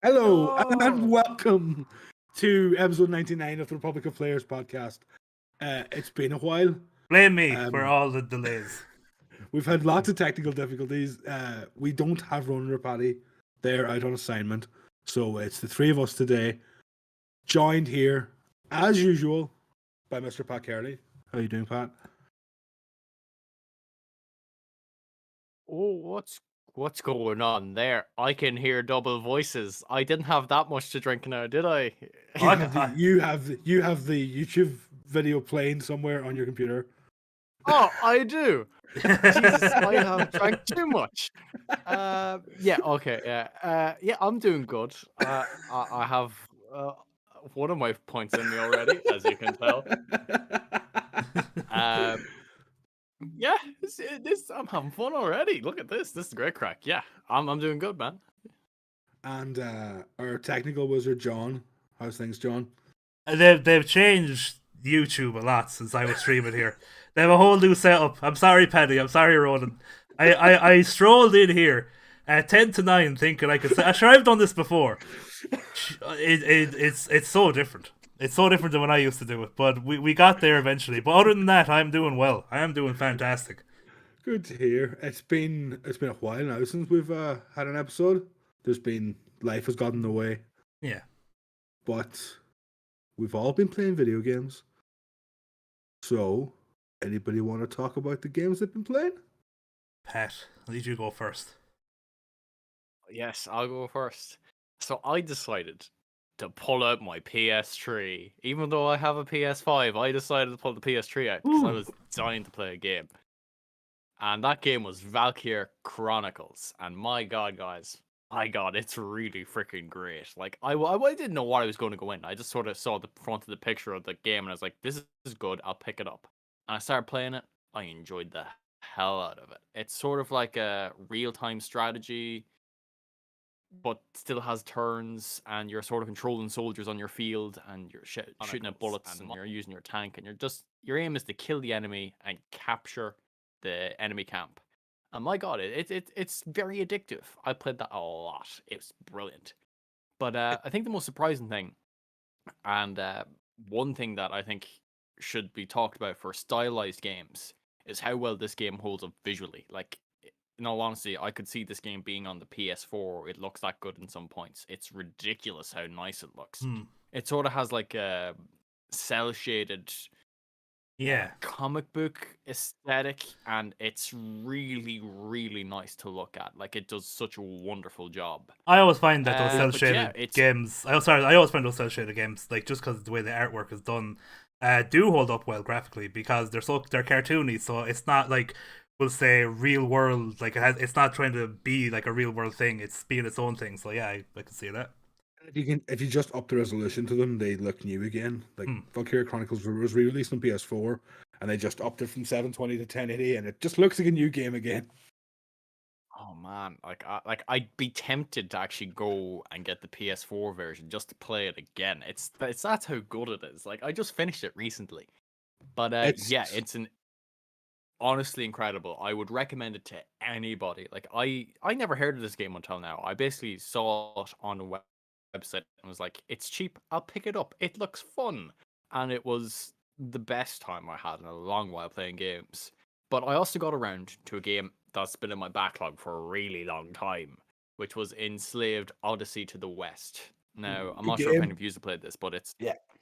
Hello and Oh. welcome to episode 99 of the Republic of Players podcast. It's been a while. Blame me for all the delays. We've had lots of technical difficulties. We don't have Ronan or Paddy. They're out on assignment. So it's the three of us today, joined here, as usual, by Mr. Pat Kerley. How are you doing, Pat? Oh, what's going on there? I can hear double voices. I didn't have that much to drink now, did I? You have the YouTube video playing somewhere on your computer. Oh, I do. Jesus, I have drank too much. Yeah, okay, yeah, I'm doing good. I have one of my points in me already, as you can tell. Yeah, I'm having fun already. Look at this. This is great crack. Yeah, I'm doing good, man. And our technical wizard, John. How's things, John? They've changed YouTube a lot since I was streaming here. They have a whole new setup. I'm sorry, Paddy. I'm sorry, Ronan. I strolled in here at 10 to 9 thinking I could say, sure, I've done this before. It's so different. It's so different than when I used to do it. But we got there eventually. But other than that, I'm doing well. I am doing fantastic. Good to hear. It's been a while now since we've had an episode. Life has gotten in the way. Yeah. But we've all been playing video games. So, anybody want to talk about the games they've been playing? Pat, I'll let you go first. Yes, I'll go first. So I decided to pull out my PS3. Even though I have a PS5, I decided to pull the PS3 out because I was dying to play a game. And that game was Valkyrie Chronicles. And my god, guys, it's really freaking great. Like, I didn't know what I was going to go in. I just sort of saw the front of the picture of the game and I was like, this is good, I'll pick it up. And I started playing it. I enjoyed the hell out of it. It's sort of like a real-time strategy, but still has turns, and you're sort of controlling soldiers on your field, and you're shooting at bullets, and you're using your tank, and your aim is to kill the enemy and capture the enemy camp. And my god, it's very addictive. I played that a lot. It was brilliant. But I think the most surprising thing, and one thing that I think should be talked about for stylized games, is how well this game holds up visually. Like, in all honesty, I could see this game being on the PS4. It looks that good in some points. It's ridiculous how nice it looks. It sort of has like a cel-shaded comic book aesthetic, and it's really, really nice to look at. Like, it does such a wonderful job. I always find that those cel-shaded games... I always find those cel-shaded games, like, just because the way the artwork is done, do hold up well graphically, because they're cartoony, so it's not like... We'll say real world, like it's not trying to be like a real world thing. It's being its own thing. So yeah, I can see that. If you just up the resolution to them, they look new again. Like Valkyrie Chronicles was re-released on PS4, and they just upped it from 720 to 1080, and it just looks like a new game again. Oh man, I'd be tempted to actually go and get the PS4 version just to play it again. That's how good it is. Like, I just finished it recently, but it's an honestly incredible. I would recommend it to anybody. Like, I never heard of this game until now. I basically saw it on a website and was like, it's cheap, I'll pick it up. It looks fun. And it was the best time I had in a long while playing games. But I also got around to a game that's been in my backlog for a really long time, which was Enslaved Odyssey to the West. Now, I'm not sure if any of you have played this, but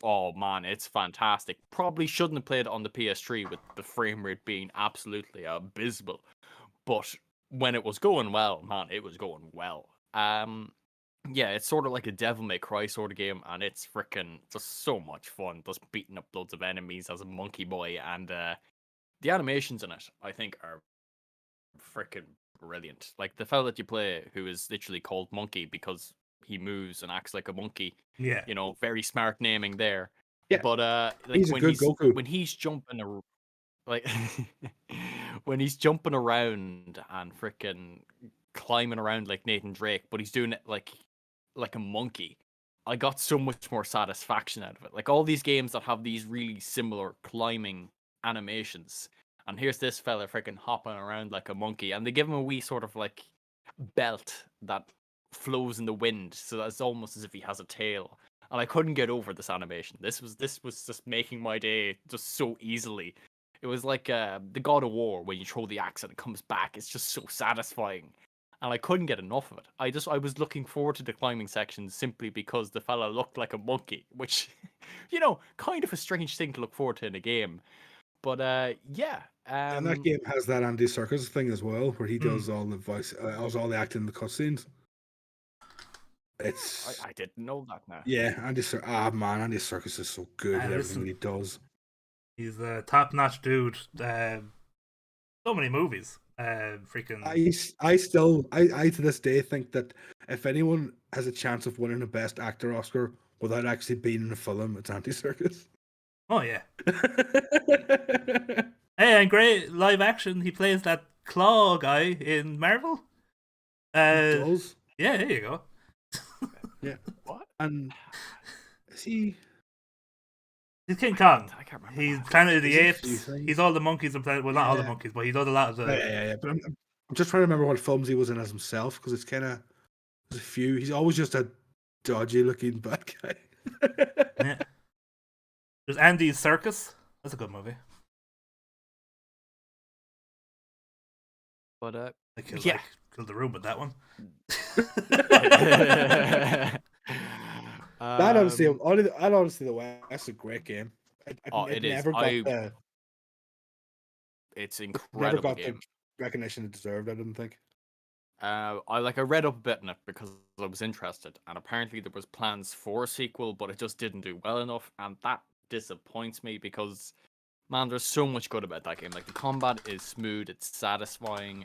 oh man, it's fantastic. Probably shouldn't have played it on the PS3 with the frame rate being absolutely abysmal. But when it was going well, man, it was going well. Yeah, it's sort of like a Devil May Cry sort of game, and it's freaking just so much fun. Just beating up loads of enemies as a monkey boy, and the animations in it, I think, are freaking brilliant. Like, the fella that you play, who is literally called Monkey because he moves and acts like a monkey. Yeah. You know, very smart naming there. Yeah. But like, when he's jumping like when he's jumping around and freaking climbing around like Nathan Drake, but he's doing it like a monkey, I got so much more satisfaction out of it. Like, all these games that have these really similar climbing animations, and here's this fella freaking hopping around like a monkey, and they give him a wee sort of like belt that flows in the wind, so that's almost as if he has a tail. And I couldn't get over this animation. This was just making my day just so easily. It was like the God of War when you throw the axe and it comes back. It's just so satisfying, and I couldn't get enough of it. I was looking forward to the climbing sections simply because the fella looked like a monkey, which, kind of a strange thing to look forward to in a game. But yeah, And that game has that Andy Serkis thing as well, where he does all the voice, does all the acting in the cutscenes. It's I didn't know that now. yeah, Andy Serkis is so good at everything that he does. He's a top-notch dude. So many movies. Freaking. I still to this day think that if anyone has a chance of winning a Best Actor Oscar without actually being in a film, it's Andy Serkis. Oh yeah. Hey, and great live action. He plays that claw guy in Marvel. He does. Yeah, there you go. Yeah. What? And is he? He's King Kong. I can't remember. He's Planet of the Is he Apes. He's all the monkeys in Planet. Well, not all the monkeys, but he does a lot of the. Yeah. But I'm just trying to remember what films he was in as himself, because it's kind of there's a few. He's always just a dodgy-looking bad guy. Yeah. There's Andy Serkis. That's a good movie. But I killed the room with that one. That honestly, the way that's a great game. It is. It's incredible. Never got game. the recognition it deserved. I didn't think. I read up a bit on it because I was interested, and apparently there was plans for a sequel, but it just didn't do well enough, and that disappoints me because, man, there's so much good about that game. Like, the combat is smooth, it's satisfying.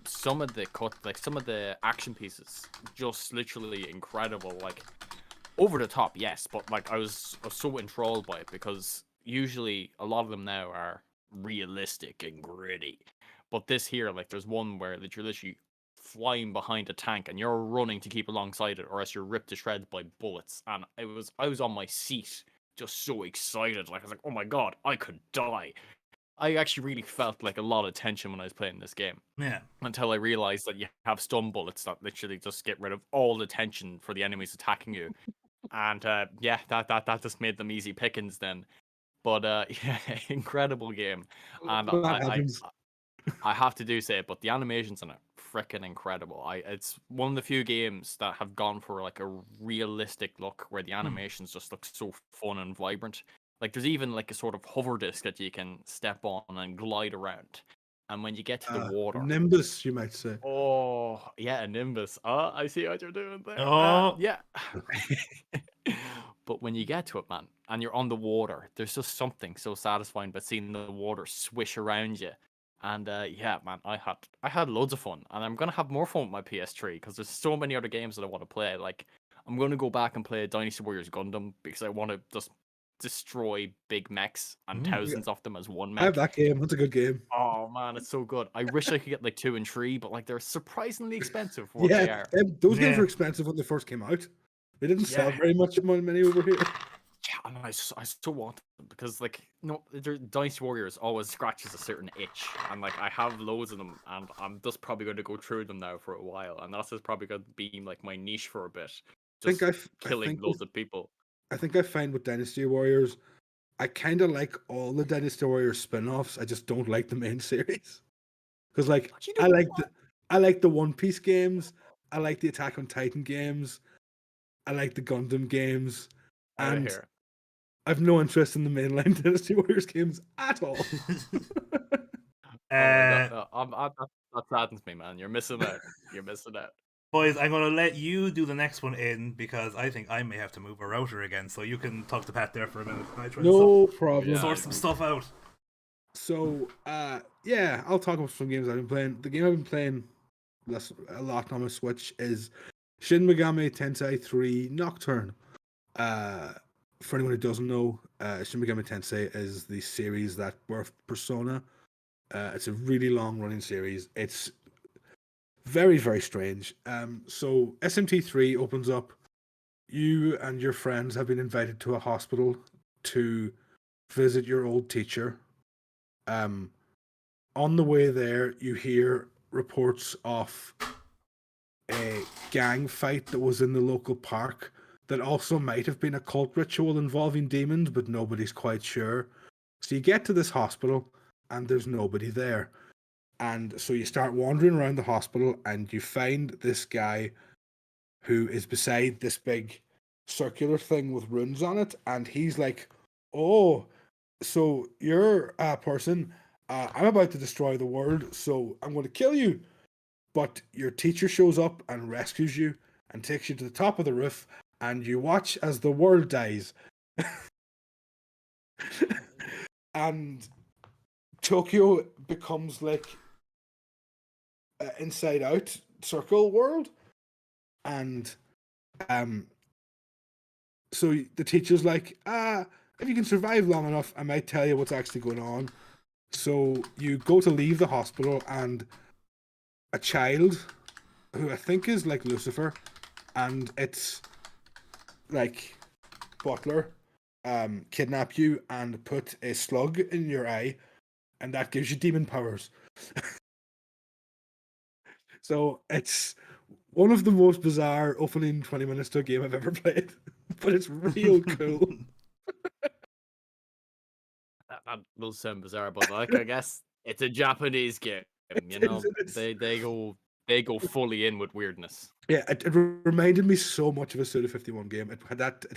Some of the action pieces, just literally incredible. Like, over the top, yes, but like I was so enthralled by it because usually a lot of them now are realistic and gritty, but this here, like, there's one where you're literally flying behind a tank and you're running to keep alongside it, or else you're ripped to shreds by bullets. And I was on my seat, just so excited. Like, I was like, oh my god, I could die. I actually really felt like a lot of tension when I was playing this game. Yeah. Until I realized that you have stun bullets that literally just get rid of all the tension for the enemies attacking you. And yeah, that just made them easy pickings then. But yeah, incredible game. And I have to say it, but the animations in it, freaking incredible. It's one of the few games that have gone for like a realistic look where the animations just look so fun and vibrant. Like, there's even like a sort of hover disc that you can step on and glide around. And when you get to the water, Nimbus, you might say. Oh yeah, a Nimbus. Oh, I see what you're doing there. Oh yeah. But when you get to it, man, and you're on the water, there's just something so satisfying about seeing the water swish around you. And yeah, man, I had loads of fun, and I'm gonna have more fun with my PS3 because there's so many other games that I want to play. Like, I'm gonna go back and play Dynasty Warriors Gundam because I want to just destroy big mechs and thousands of them as one mech. I have that game. That's a good game. Oh man, it's so good. I wish I could get like 2 and 3, but like they're surprisrisingly expensive for what they are. Those games were expensive when they first came out. They didn't sell very much money over here. Yeah, and I still want them because, like, Dynasty Warriors always scratches a certain itch, and like I have loads of them, and I'm just probably going to go through them now for a while, and that's just probably going to be like my niche for a bit. Just killing loads of people. I think I find with Dynasty Warriors, I kind of like all the Dynasty Warriors spin-offs. I just don't like the main series because, like, I like the One Piece games. I like the Attack on Titan games. I like the Gundam games, and I've no interest in the mainline Dynasty Warriors games at all. That saddens me, man. You're missing out. You're missing out. Boys, I'm going to let you do the next one in because I think I may have to move a router again, so you can talk to Pat there for a minute. No problem. Sort some stuff out. So, yeah, I'll talk about some games I've been playing. The game I've been playing a lot on my Switch is Shin Megami Tensei 3 Nocturne. For anyone who doesn't know, Shin Megami Tensei is the series that birthed Persona. It's a really long-running series. It's very, very strange. So SMT3 opens up. You and your friends have been invited to a hospital to visit your old teacher. On the way there, you hear reports of a gang fight that was in the local park that also might have been a cult ritual involving demons, but nobody's quite sure. So you get to this hospital and there's nobody there. And so you start wandering around the hospital and you find this guy who is beside this big circular thing with runes on it. And he's like, "Oh, so you're a person. I'm about to destroy the world, so I'm going to kill you." But your teacher shows up and rescues you and takes you to the top of the roof, and you watch as the world dies. And Tokyo becomes like inside out circle world. And so the teacher's like, if you can survive long enough, I might tell you what's actually going on. So you go to leave the hospital, and a child who I think is like Lucifer, and it's like Butler, kidnap you and put a slug in your eye, and that gives you demon powers. So it's one of the most bizarre opening 20 minutes to a game I've ever played, but it's real cool. That will sound bizarre, but like I guess it's a Japanese game. You know, they go fully in with weirdness. Yeah, it reminded me so much of a Suda 51 game. It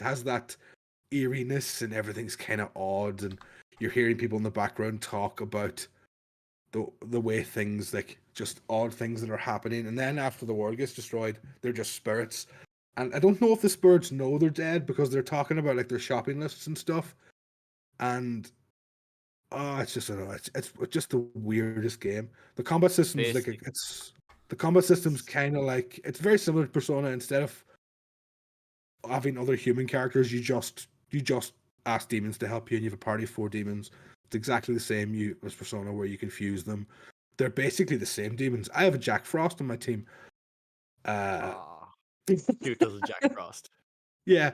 has that eeriness, and everything's kind of odd, and you're hearing people in the background talk about the way things, like just odd things that are happening, and then after the world gets destroyed, they're just spirits. And I don't know if the spirits know they're dead because they're talking about like their shopping lists and stuff. And it's just, I don't know, it's just the weirdest game. The combat system's like the combat system's kind of like, it's very similar to Persona. Instead of having other human characters, you just ask demons to help you, and you have a party of 4 demons. It's exactly the same as Persona, where you can fuse them. They're basically the same demons. I have a Jack Frost on my team. Who doesn't Jack Frost? Yeah.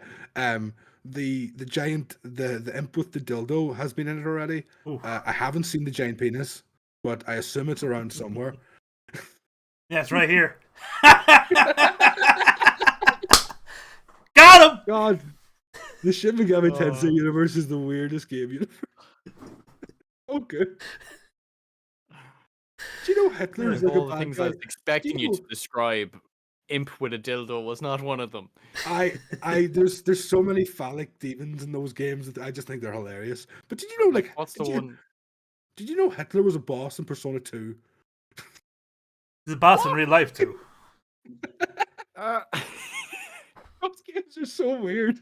The giant, the imp with the dildo has been in it already. I haven't seen the giant penis, but I assume it's around somewhere. Yeah, it's right here. Got him! God, the Shin Megami Tensei universe is the weirdest game universe. Okay. Do you know Hitler is like all a the bad things guy? I was expecting you to describe, imp with a dildo was not one of them. There's so many phallic demons in those games that I just think they're hilarious. But did you know, like, what's the one? Did you know Hitler was a boss in Persona 2? He's a boss in real life too. Those games are so weird.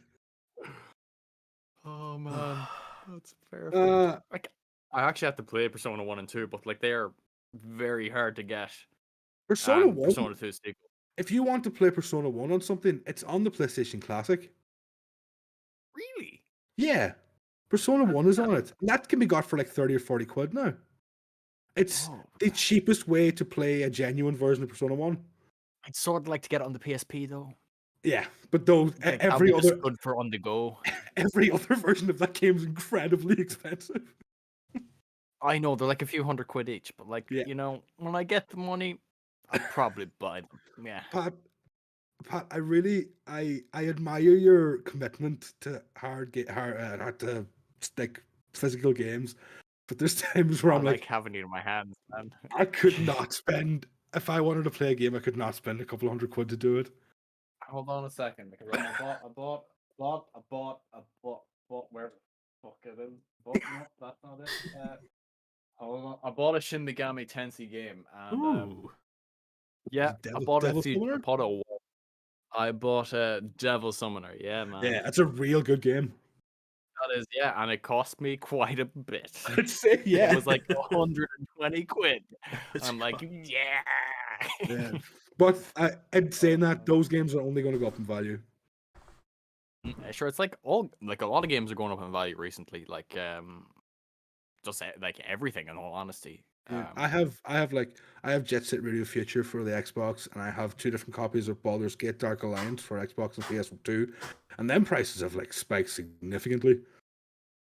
Oh man, that's perfect. Like, I actually have to play Persona 1 and 2, but like they are very hard to get. Persona 1. Persona 2 sequel. If you want to play Persona 1 on something, it's on the PlayStation Classic. Really? Yeah. Persona 1 is on it. And that can be got for like 30 or 40 quid now. It's the cheapest way to play a genuine version of Persona 1. I'd sort of like to get it on the PSP though. Yeah, but those like, every other good for on the go. Every other version of that game is incredibly expensive. I know they're like a few £100 each, but like you know, when I get the money, I'd probably buy them. Yeah. Pat, I admire your commitment to hard to like physical games, but there's times where I'm like having it in my hands, man. I could not spend, if I wanted to play a game, I could not spend a couple £100 to do it. Hold on a second, because I bought where the fuck it is? No, that's not it. Hold on. I bought a Shin Megami Tensei game, and I bought a Devil Summoner. Yeah, man. Yeah, that's a real good game. That is, yeah, and it cost me quite a bit. I'd say, yeah. It was like 120 quid. I'm like, yeah. But I'd say that those games are only going to go up in value. Sure, it's like a lot of games are going up in value recently. Like, just like everything. In all honesty, yeah, I have Jet Set Radio Future for the Xbox, and I have 2 different copies of Baldur's Gate Dark Alliance for Xbox and PS2, and then prices have like spiked significantly.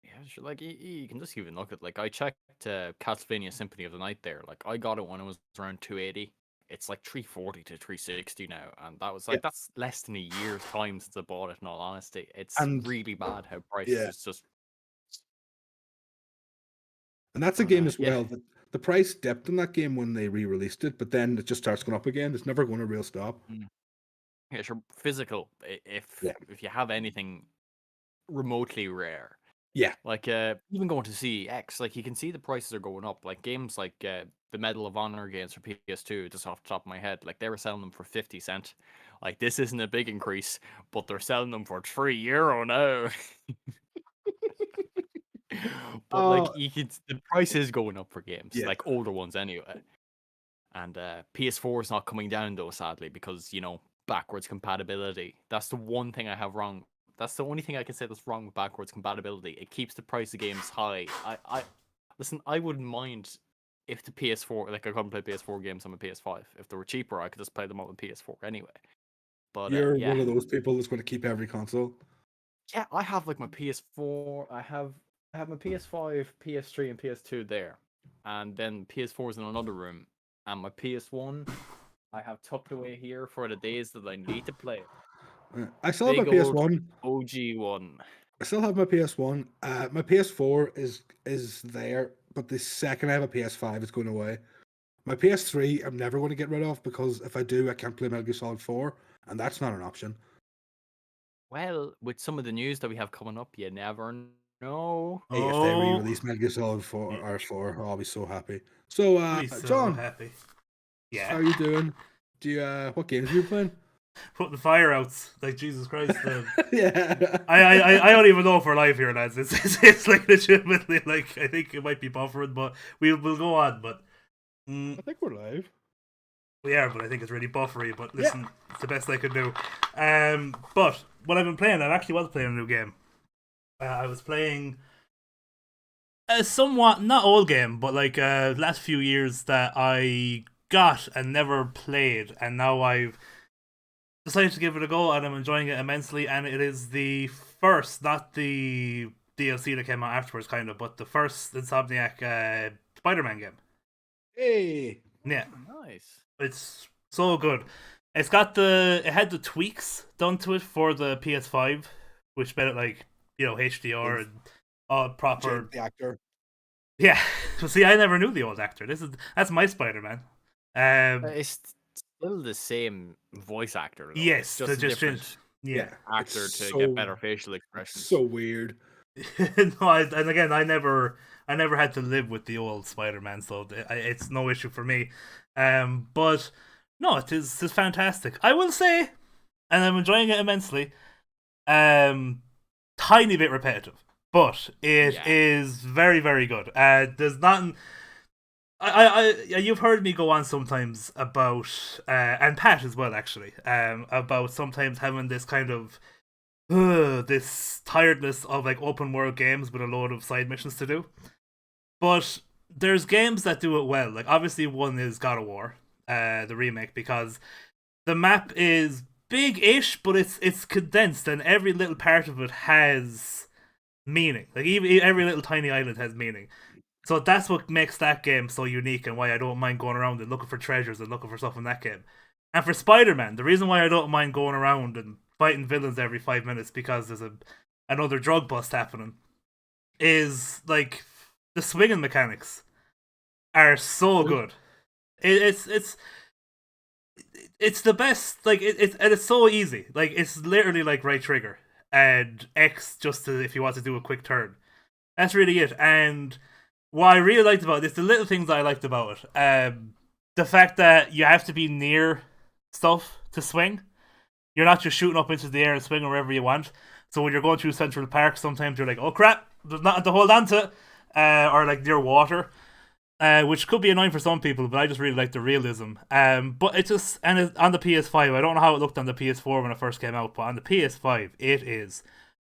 Yeah, sure. Like you can just even look at, like, I checked Castlevania Symphony of the Night there. Like, I got it when it was around 280. it's like 340 to 360 now, and that was like that's less than a year's time since I bought it. In all honesty, it's really bad how prices is just. And that's a game as well. The price dipped in that game when they re-released it, but then it just starts going up again. It's never going to real stop. Yeah, sure. Physical. If you have anything remotely rare, like even going to CX, like you can see the prices are going up. Like games like the Medal of Honor games for PS2, just off the top of my head, like they were selling them for 50 cents. Like this isn't a big increase, but they're selling them for €3 now. But like the price is going up for games, like older ones anyway. And PS4 is not coming down though, sadly, because backwards compatibility. That's the one thing I have wrong. That's the only thing I can say that's wrong with backwards compatibility. It keeps the price of games high. I listen. I wouldn't mind if the PS4, like I couldn't play PS4 games on my PS5. If they were cheaper, I could just play them on the PS4 anyway. But you're one of those people that's going to keep every console. Yeah, I have like my PS4. I have my PS5, PS3, and PS2 there, and then PS4 is in another room, and my PS1 I have tucked away here for the days that I need to play. I still have my PS1. OG one. I still have my PS1. My PS4 is there, but the second I have a PS5, it's going away. My PS3, I'm never going to get rid of because if I do, I can't play Metal Gear Solid 4, and that's not an option. Well, with some of the news that we have coming up, you never know. Hey, if they re-release Metal Gear Solid 4 or 4, I'll be so happy. So, John, happy. Yeah. How are you doing? What games are you playing? Putting the fire outs, like Jesus Christ. Yeah. I don't even know if we're live here, lads. It's like legitimately like I think it might be buffering, but we'll go on. But I think we're live. We are, but I think it's really buffery. But listen, it's the best I could do. But what I've been playing, I actually was playing a new game. I was playing a somewhat not old game, but like last few years that I got and never played, and now I've decided to give it a go, and I'm enjoying it immensely. And it is the first, not the DLC that came out afterwards, kind of, but the first Insomniac Spider-Man game. Hey, yeah, nice. It's so good. It had the tweaks done to it for the PS5, which made it like HDR and all proper. The actor. Yeah, so see, I never knew the old actor. That's my Spider-Man. It's still the same voice actor, though. Yes, it's just a different actor to get better facial expressions. So weird. No, and again, I never had to live with the old Spider-Man, so it's no issue for me. But no, it is fantastic. I will say, and I'm enjoying it immensely. Tiny bit repetitive, but it is very, very good. There's nothing. You've heard me go on sometimes about, and Pat as well, actually, about sometimes having this kind of this tiredness of like open world games with a load of side missions to do. But there's games that do it well. Like obviously one is God of War, the remake, because the map is big-ish, but it's condensed, and every little part of it has meaning. Like even every little tiny island has meaning. So that's what makes that game so unique, and why I don't mind going around and looking for treasures and looking for stuff in that game. And for Spider-Man, the reason why I don't mind going around and fighting villains every 5 minutes because there's another drug bust happening is like the swinging mechanics are so good. It's the best. Like it's so easy. Like it's literally like right trigger and X just if you want to do a quick turn. That's really it. And what I really liked about this, the little things that I liked about it, the fact that you have to be near stuff to swing. You're not just shooting up into the air and swinging wherever you want. So when you're going through Central Park, sometimes you're like, oh crap, there's nothing to hold on to, or like near water, which could be annoying for some people, but I just really like the realism. But it just, and it's on the PS5, I don't know how it looked on the PS4 when it first came out, but on the PS5, it is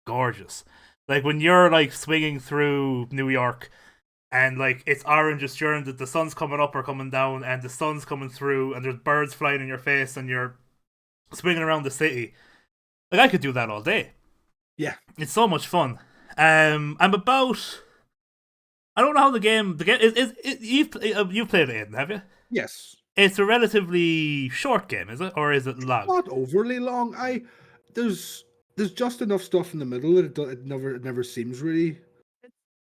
gorgeous. Like when you're like swinging through New York, and like it's orange during the sun's coming up or coming down, and the sun's coming through, and there's birds flying in your face, and you're swinging around the city. Like I could do that all day. Yeah, it's so much fun. I'm about. I don't know how the game is you've played it, Aiden, have you? Yes. It's a relatively short game, is it, or is it long? Not overly long. There's just enough stuff in the middle that it never seems really.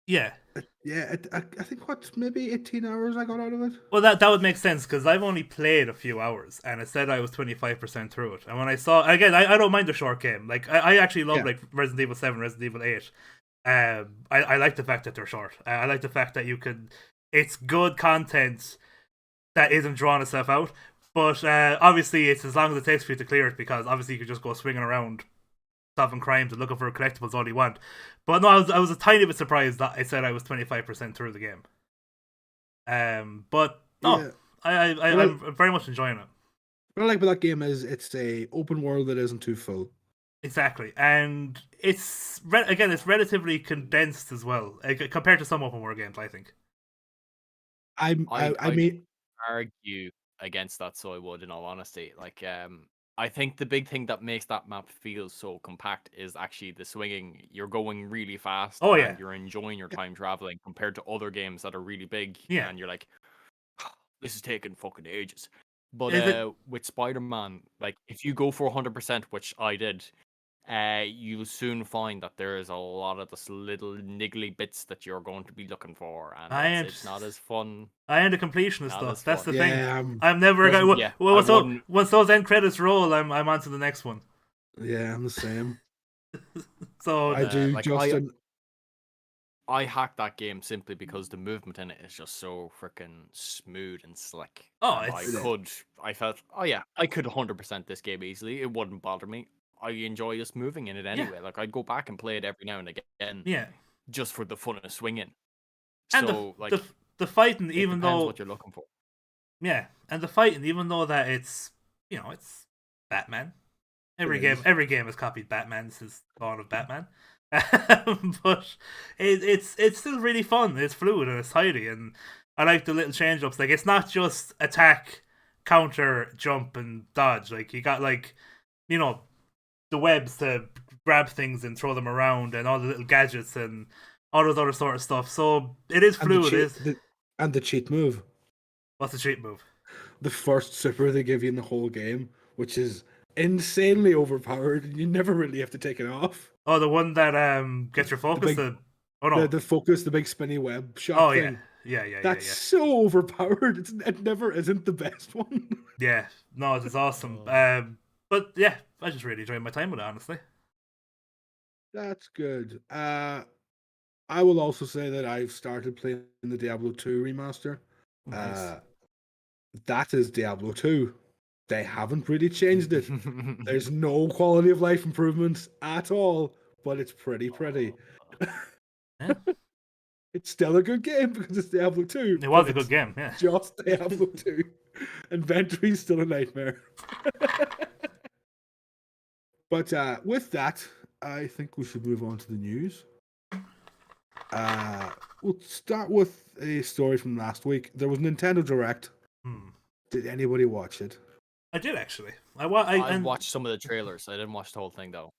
Yeah. I think maybe 18 hours I got out of it. Well, that would make sense because I've only played a few hours, and it said I was 25% through it. And when I saw again, I don't mind a short game. Like I actually love like Resident Evil 7, Resident Evil 8. I like the fact that they're short. I like the fact that you can. It's good content that isn't drawing itself out, but obviously it's as long as it takes for you to clear it, because obviously you could just go swinging around solving crimes and looking for collectibles all you want. But no, I was a tiny bit surprised that it said I was 25% through the game. But no, I'm very much enjoying it. What I like about that game is it's a open world that isn't too full. Exactly, and it's relatively condensed as well compared to some open world games, I think. I mean, argue against that, so I would, in all honesty. Like, I think the big thing that makes that map feel so compact is actually the swinging. You're going really fast. Oh, yeah. And you're enjoying your time traveling compared to other games that are really big. Yeah. And you're like, this is taking fucking ages. But with Spider-Man, like, if you go for 100%, which I did, you'll soon find that there is a lot of this little niggly bits that you're going to be looking for, and it's not as fun. I am the completionist stuff. That's the thing. I'm never going. Once those end credits roll, I'm on to the next one. Yeah, I'm the same. So I do. Like, I hacked that game simply because the movement in it is just so freaking smooth and slick. Oh, I felt, I could 100% this game easily. It wouldn't bother me. I enjoy just moving in it anyway. Yeah. Like, I'd go back and play it every now and again. Yeah. Just for the fun of swinging. And so, the fighting, even though though what you're looking for. Yeah, and the fighting, even though that it's it's Batman. Every game has copied Batman since the dawn of Batman. But it's still really fun. It's fluid and it's tidy, and I like the little change ups. Like, it's not just attack, counter, jump, and dodge. Like, you got the webs to grab things and throw them around, and all the little gadgets and all those other sort of stuff. So it is fluid. And the cheat move. What's the cheat move? The first super they give you in the whole game, which is insanely overpowered, and you never really have to take it off. Oh, the one that gets your focus. The focus, the big spinny web shot. Oh thing. yeah. That's so overpowered. It never isn't the best one. Yeah, no, it's awesome. But yeah, I just really enjoyed my time with it, honestly. That's good. I will also say that I've started playing the Diablo 2 remaster. Nice. That is Diablo 2. They haven't really changed it. There's no quality of life improvements at all, but it's pretty. Yeah. It's still a good game because it's Diablo 2. It was a good game, yeah. Just Diablo 2. Inventory's still a nightmare. But with that, I think we should move on to the news. We'll start with a story from last week. There was a Nintendo Direct. Did anybody watch it? I did, actually. I watched some of the trailers. I didn't watch the whole thing, though.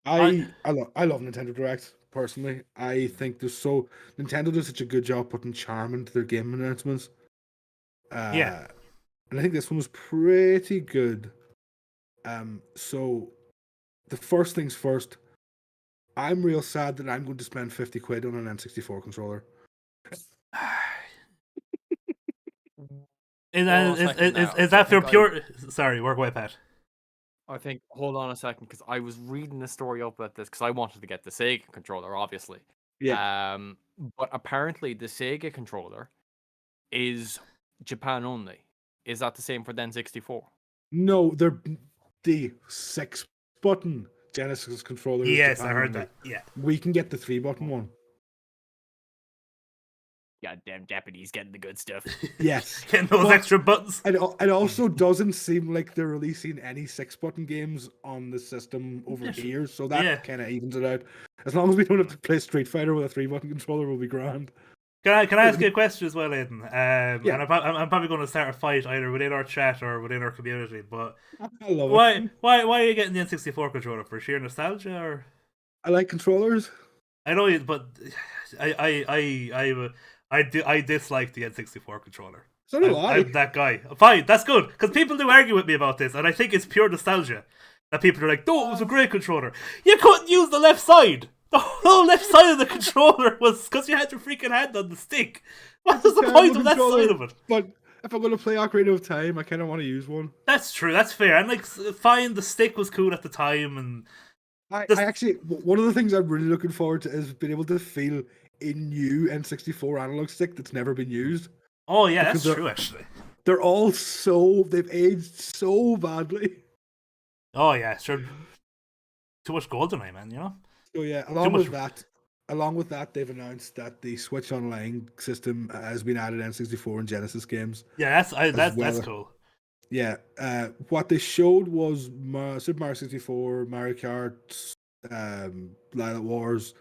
I love Nintendo Direct, personally. I think Nintendo does such a good job putting charm into their game announcements. Yeah. And I think this one was pretty good. So the first things first, I'm real sad that I'm going to spend 50 quid on an N64 controller. Is that for pure... Sorry, work away, Pat. I think, hold on a second, because I was reading the story up about this, because I wanted to get the Sega controller, obviously. Yeah. But apparently the Sega controller is Japan only. Is that the same for the N64? No, they're the 6-button Genesis controller. Yes, I heard that. Yeah. We can get the 3-button one. Goddamn Japanese getting the good stuff. Yes. Getting those extra buttons. It also doesn't seem like they're releasing any 6-button games on the system over here, so that kind of evens it out. As long as we don't have to play Street Fighter with a 3-button controller, we'll be grand. Can I ask you a question as well, Aidan? And I'm probably going to start a fight either within our chat or within our community. But I love it. Why are you getting the N64 controller, for sheer nostalgia? Or I like controllers. I know, but I dislike the N64 controller. So do I. I'm that guy. Fine, that's good. Because people do argue with me about this, and I think it's pure nostalgia. That people are like, no, it was a great controller. You couldn't use the left side. The whole left side of the controller was because you had your freaking hand on the stick. What was the point of that side of it? But if I'm going to play Ocarina of Time, I kind of want to use one. That's true, that's fair. And like, fine, the stick was cool at the time. And I actually, one of the things I'm really looking forward to is being able to feel a new N64 analog stick that's never been used. Oh, yeah, that's true, actually. They've aged so badly. Oh, yeah, sure. Too much GoldenEye, man, you know? So, yeah, along with that, they've announced that the Switch Online system has been added in N64 and Genesis games. Yeah, that's cool. Yeah, what they showed was Super Mario 64, Mario Kart, Lilac Wars,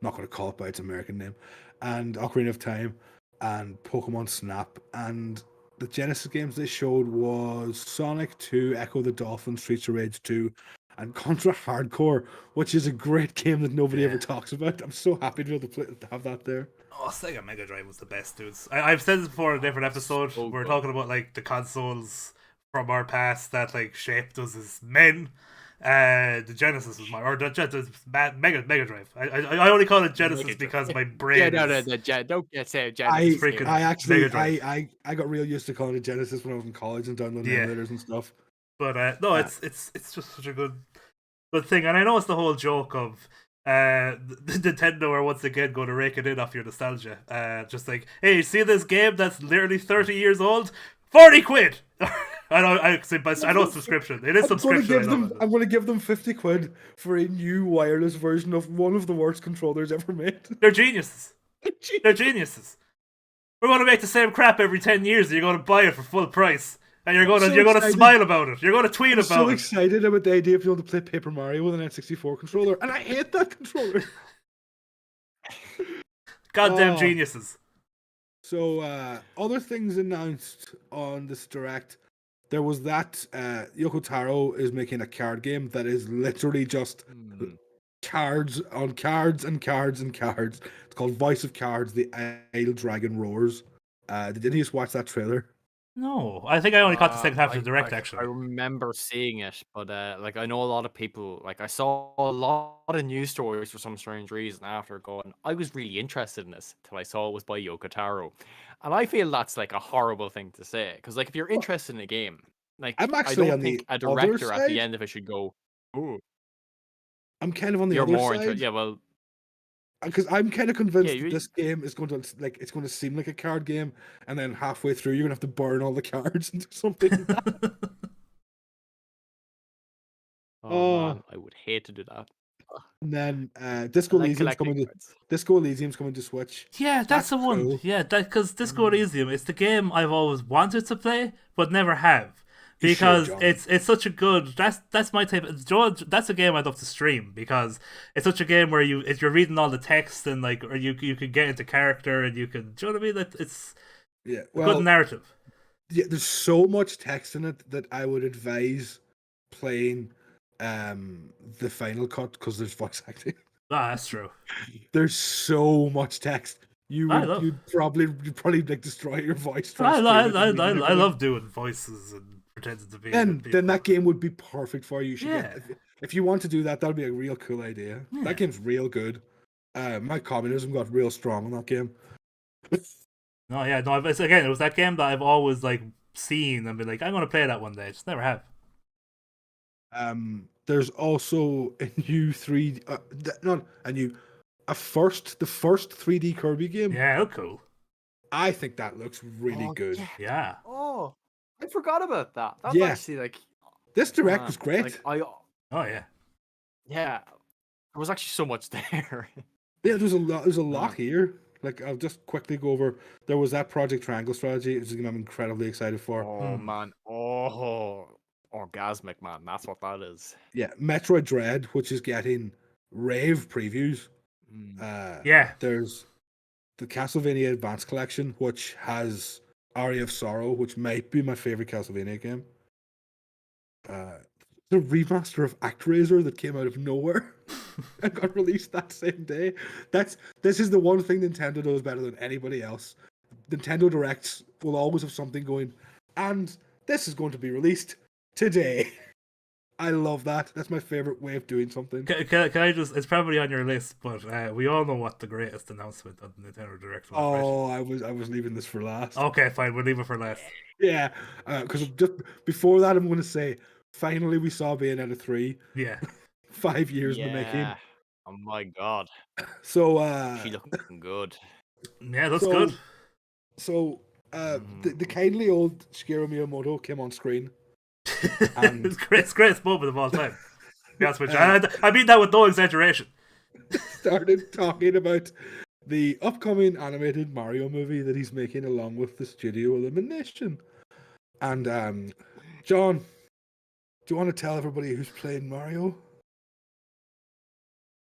not going to call it by its American name, and Ocarina of Time, and Pokemon Snap. And the Genesis games they showed was Sonic 2, Echo the Dolphin, Streets of Rage 2, and Contra Hardcore, which is a great game that nobody ever talks about. I'm so happy to be able to have that there. Oh, Sega Mega Drive was the best, dudes. I've said this before in a different episode. We're talking about like the consoles from our past that like shaped us as men. The Genesis was the Mega Drive. I only call it Genesis because my brain. Don't get say Genesis. I got real used to calling it Genesis when I was in college and downloading emulators and stuff. But no, it's just such a good thing, and I know it's the whole joke of Nintendo are once again going to rake it in off your nostalgia. Just like, hey, you see this game that's literally 30 years old? 40 quid. I know it's subscription. It is subscription. I'm going to give them 50 quid for a new wireless version of one of the worst controllers ever made. They're geniuses. They're geniuses. We're going to make the same crap every 10 years, and you're going to buy it for full price. And you're going to smile about it. You're going to tweet about it. I'm so excited about the idea of being able to play Paper Mario with an N64 controller, and I hate that controller. Goddamn geniuses. So, other things announced on this Direct, there was that Yoko Taro is making a card game that is literally just cards on cards and cards and cards. It's called Voice of Cards, The Idle Dragon Roars. Did you just watch that trailer? No, I think I only caught the second half of the Direct, actually. I remember seeing it, but like I know a lot of people, like I saw a lot of news stories for some strange reason after going, I was really interested in this till I saw it was by Yoko Taro. And I feel that's like a horrible thing to say, because like if you're interested in a game, like I don't think a director at the end of it should go, ooh. I'm kind of on the other side. Yeah, well, because I'm kind of convinced this game is going to seem like a card game, and then halfway through you're gonna have to burn all the cards and do something. Man, I would hate to do that. And then Disco Elysium's coming to Switch. Yeah, that's the one. Cool. Yeah, because Disco Elysium is the game I've always wanted to play but never have. Because it's such a good that's my type. That's a game I'd love to stream, because it's such a game where if you're reading all the text and like, or you could get into character and you can, do you know what I mean? That it's good narrative. Yeah, there's so much text in it that I would advise playing the Final Cut, because there's voice acting. That's true. There's so much text. You'd probably like destroy your voice. I love doing voices and pretending to be. Then that game would be perfect for you. If you want to do that, that'd be a real cool idea. Yeah. That game's real good. My communism got real strong in that game. It was that game that I've always like seen and been like, I'm gonna play that one day. I just never have. There's also a new the first 3D Kirby game. Yeah, cool. I think that looks really good. Yeah. Oh, I forgot about that. That's actually like, this Direct was great. Like, yeah. Yeah. There was actually so much there. Yeah, there's a lot here. Like, I'll just quickly go over. There was that Project Triangle Strategy, which is a game I'm incredibly excited for. Oh man. Oh, orgasmic, man. That's what that is. Yeah, Metroid Dread, which is getting rave previews. There's the Castlevania Advance Collection, which has Aria of Sorrow, which might be my favorite Castlevania game. The remaster of ActRaiser that came out of nowhere and got released that same day. This is the one thing Nintendo does better than anybody else. Nintendo Directs will always have something going, and this is going to be released today. I love that. That's my favorite way of doing something. Can I just? It's probably on your list, but we all know what the greatest announcement of the Nintendo Direct was. Oh, right? I was leaving this for last. Okay, fine. We'll leave it for last. Yeah, because just before that, I'm going to say, finally we saw Bayonetta 3. Yeah. 5 years in the making. Oh my god. So she looking good. Yeah, that's good. So the kindly old Shigeru Miyamoto came on screen. And it's greatest moment of all time. Yes, which I mean that with no exaggeration. Started talking about the upcoming animated Mario movie that he's making along with the Studio Illumination. And John, do you want to tell everybody who's playing Mario?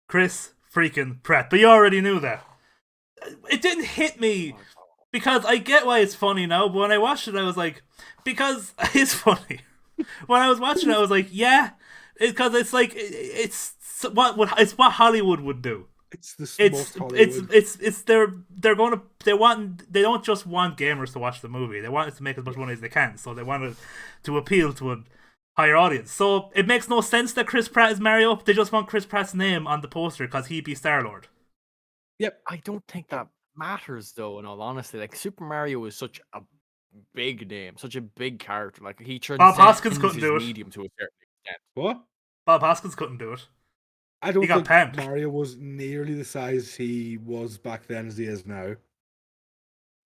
Chris freaking Pratt. But you already knew that. It didn't hit me because I get why it's funny now, but when I watched it I was like, because it's funny. When I was watching it I was like, yeah, because it's like it's what Hollywood would do. It's the most Hollywood. They don't just want gamers to watch the movie. They want it to make as much money as they can. So they wanted to appeal to a higher audience. So it makes no sense that Chris Pratt is Mario. They just want Chris Pratt's name on the poster because he'd be Star-Lord. Yep. I don't think that matters though, in all honesty. Like Super Mario is such a big name, such a big character. Like he Bob Hoskins couldn't do it. Medium to a certain extent. What? Bob Hoskins couldn't do it. I don't think panned. Mario was nearly the size he was back then as he is now. And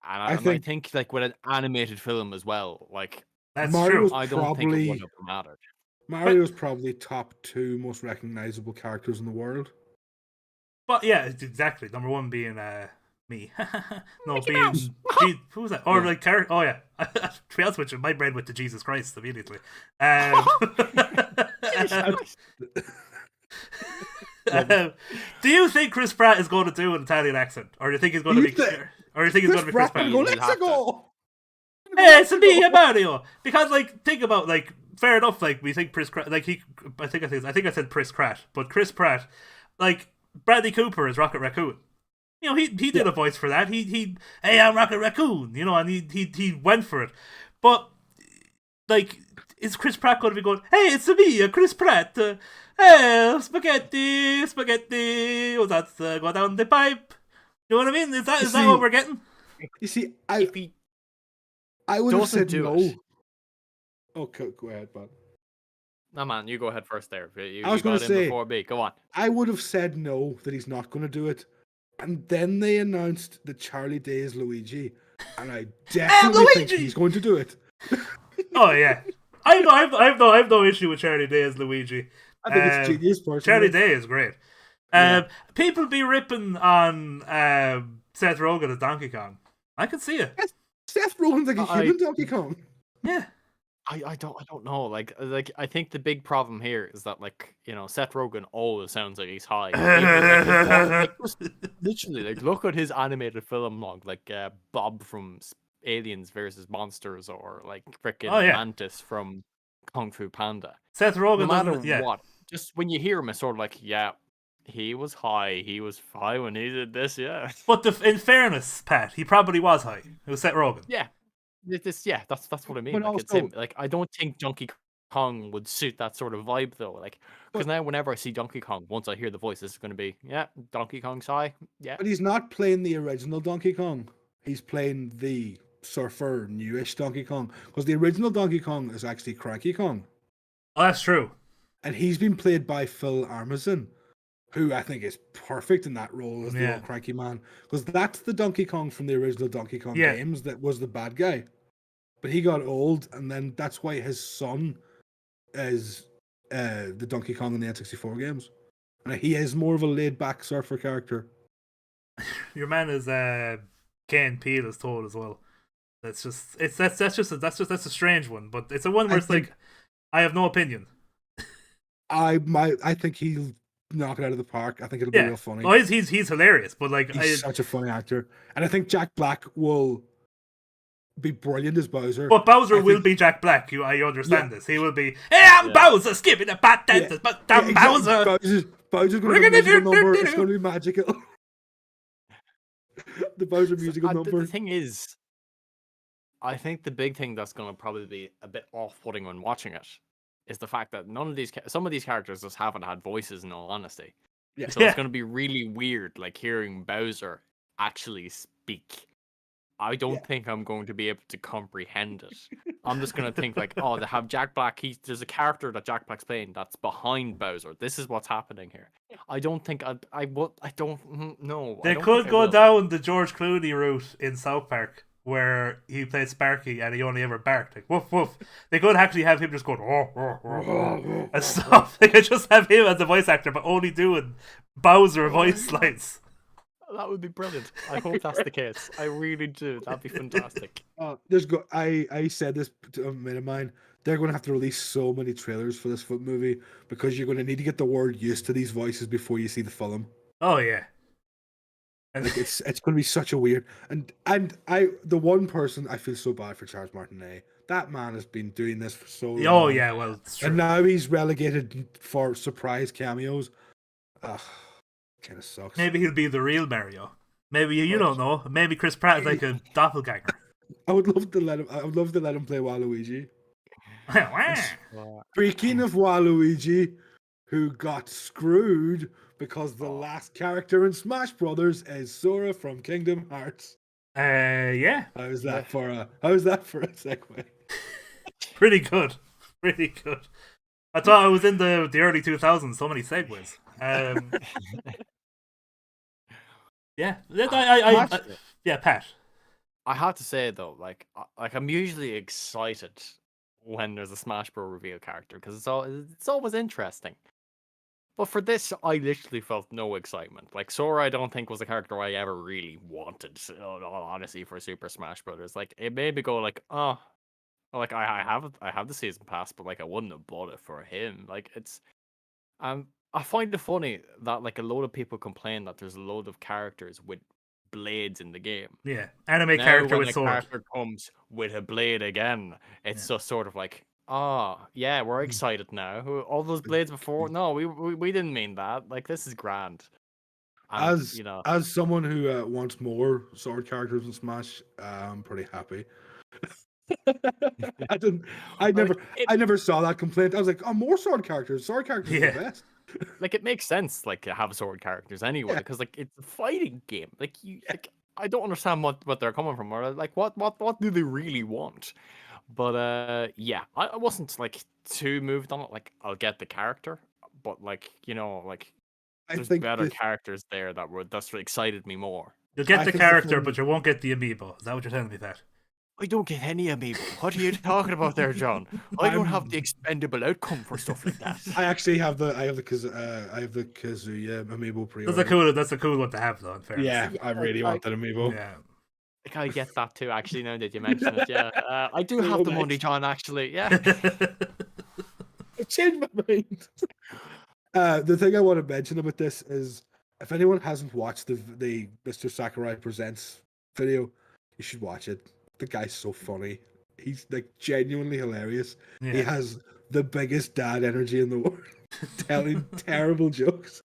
I think like with an animated film as well, like that's Mario's true. I don't think it would have mattered. Mario's probably top 2 most recognizable characters in the world. But yeah, exactly. Number 1 being me. No, being who was that? Or like character. Oh yeah. To be honest with you, my brain went to Jesus Christ immediately. Do you think Chris Pratt is going to do an Italian accent, or do you think he's going to be? Or do you think he's going to be Chris Pratt? Hey, it's me, Mario. Because like, think about like, fair enough. Like we think Chris Pratt, like I think I said Chris Pratt, but Chris Pratt, like Bradley Cooper is Rocket Raccoon. You know, he did a voice for that. He hey, I'm Rocket Raccoon. You know, and he went for it. But like, is Chris Pratt going to be going? Hey, it's me, Chris Pratt. Hey, spaghetti. What's that? Go down the pipe. You know what I mean? Is that what we're getting? You see, I would have said no. Okay, go ahead, bud. No, man, you go ahead first there. I was going to say, before me. Go on. I would have said no, that he's not going to do it. And then they announced that Charlie Day is Luigi. And I definitely think he's going to do it. Oh, yeah. I have no issue with Charlie Day as Luigi. I think it's genius, personally. Charlie Day is great. People be ripping on Seth Rogen as Donkey Kong. I can see it. Seth Rogen's like a human Donkey Kong. Yeah. I don't know. Like I think the big problem here is that, like, you know, Seth Rogen always sounds like he's high. Literally, like, look at his animated film log, like Bob from Aliens versus Monsters, or like frickin' Mantis from Kung Fu Panda. Seth Rogen, no matter what, just when you hear him, it's sort of like, yeah, he was high. He was high when he did this, yeah. But in fairness, Pat, he probably was high. It was Seth Rogen. Yeah. That's what I mean. But like, also, it's him. Like, I don't think Donkey Kong would suit that sort of vibe though. Like, because now whenever I see Donkey Kong, once I hear the voice, this is going to be Donkey Kong's high. Yeah. But he's not playing the original Donkey Kong. He's playing the surfer, newish Donkey Kong. Because the original Donkey Kong is actually Cranky Kong. Oh, that's true. And he's been played by Phil Armisen, who I think is perfect in that role as the old cranky man. Because that's the Donkey Kong from the original Donkey Kong games that was the bad guy. But he got old, and then that's why his son is the Donkey Kong in the N64 games. And he is more of a laid-back surfer character. Your man is Ken Peel is told as well. That's a strange one, but it's a one where it's like, I have no opinion. I think he'll knock it out of the park. I think it'll be real funny. Oh, he's hilarious, but like he's such a funny actor, and I think Jack Black will be brilliant as Bowser. But Bowser will be Jack Black. I understand this. He will be, hey, I'm Bowser, skipping the bat dentist, but damn Bowser. Bowser's going to be a musical number. It's going to be magical. The Bowser musical number. The thing is, I think the big thing that's going to probably be a bit off-putting when watching it is the fact that some of these characters just haven't had voices. In all honesty, Yeah. so it's going to be really weird, like hearing Bowser actually speak. I don't think I'm going to be able to comprehend it. I'm just going to think like, oh, they have Jack Black. There's a character that Jack Black's playing that's behind Bowser. This is what's happening here. I don't think I don't know. They could go down the George Clooney route in South Park, where he played Sparky and he only ever barked like woof woof. They could actually have him just going and stuff. They could just have him as a voice actor, but only doing Bowser voice lines. That would be brilliant. I hope that's the case. I really do. That'd be fantastic. I said this to a mate of mine. They're going to have to release so many trailers for this foot movie because you're going to need to get the word used to these voices before you see the film. Oh yeah. Like it's going to be such a weird the one person I feel so bad for Charles Martinet. That man has been doing this for so long. Oh yeah, well, it's true. And now he's relegated for surprise cameos. Ugh, kind of sucks. Maybe he'll be the real Mario. Maybe you don't know. Maybe Chris Pratt is like a doppelganger. I would love to let him play Waluigi. Speaking of Waluigi, who got screwed because the last character in Smash Brothers is Sora from Kingdom Hearts. Yeah. How's that for a segue? Pretty good. Pretty good. I thought I was in the early 2000s. So many segues. Yeah. Yeah, Pat. I have to say though, like I'm usually excited when there's a Smash Bros. Reveal character because it's always interesting. But for this, I literally felt no excitement. Like Sora, I don't think was a character I ever really wanted. In all honesty, for Super Smash Brothers, like it made me go like, oh, like I have the season pass, but like I wouldn't have bought it for him. Like it's, I find it funny that like a load of people complain that there's a load of characters with blades in the game. Yeah, anime now, character when with a sword. Character comes with a blade again, it's just sort of like, oh yeah, we're excited now. All those blades before, no, we didn't mean that. Like this is grand. And, As someone who wants more sword characters in Smash, I'm pretty happy. I never saw that complaint. I was like, oh, more sword characters. Sword characters are the best. Like it makes sense, like to have sword characters anyway, because like it's a fighting game. Like like I don't understand what they're coming from, or like what do they really want? But yeah, I wasn't like too moved on it. Like I'll get the character, but like like there's better characters there that's what excited me more. You'll get the character, but you won't get the amiibo. Is that what you're telling me, Pat? I don't get any amiibo. What are you talking about there, John? I don't have the expendable outcome for stuff like that. I actually have the Kazuya amiibo pre-order. That's a cool one to have, though. In fairness. Yeah, I really want that amiibo. Yeah. Like I get that too. Actually, now that you mention it, yeah, I do have the money, John. Actually, yeah. I changed my mind. The thing I want to mention about this is, if anyone hasn't watched the Mr. Sakurai Presents video, you should watch it. The guy's so funny. He's like genuinely hilarious. Yeah. He has the biggest dad energy in the world, telling terrible jokes.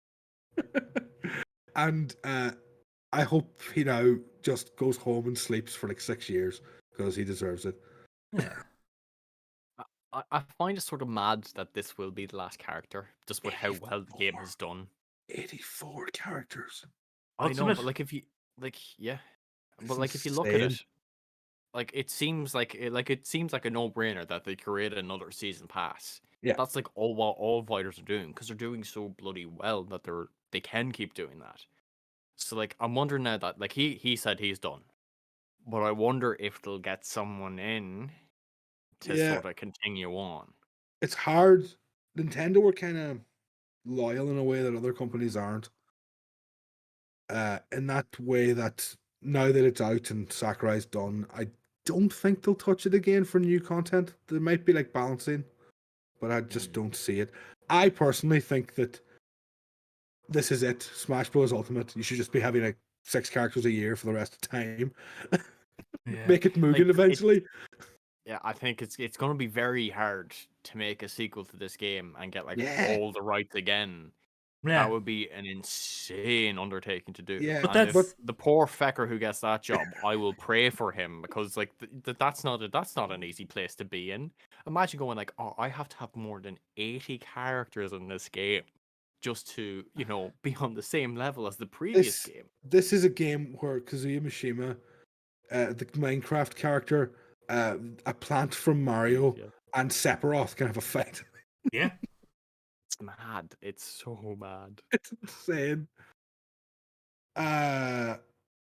And I hope he now just goes home and sleeps for like 6 years because he deserves it. Yeah. I find it sort of mad that this will be the last character, just with how well the game has done. 84 characters. I know, but like if you but like if you look at it, like it seems like a no-brainer that they created another season pass. Yeah, that's like all fighters are doing because they're doing so bloody well that they can keep doing that. So like I'm wondering now that like he said he's done, but I wonder if they'll get someone in to sort of continue on. It's hard. Nintendo are kind of loyal in a way that other companies aren't. In that way that now that it's out and Sakurai's done, I don't think they'll touch it again for new content. There might be like balancing, but I just don't see it. I personally think that this is it. Smash Bros. Ultimate. You should just be having like 6 characters a year for the rest of the time. Make it Mugen eventually. Yeah, I think it's going to be very hard to make a sequel to this game and get like all the rights again That would be an insane undertaking to do. Yeah, and if the poor fecker who gets that job, I will pray for him, because like that's not an easy place to be in. Imagine going like, oh, I have to have more than 80 characters in this game just to, be on the same level as the previous game. This is a game where Kazuya Mishima, the Minecraft character, a plant from Mario, and Sephiroth can have a fight. Yeah. It's mad. It's so mad. It's insane. We're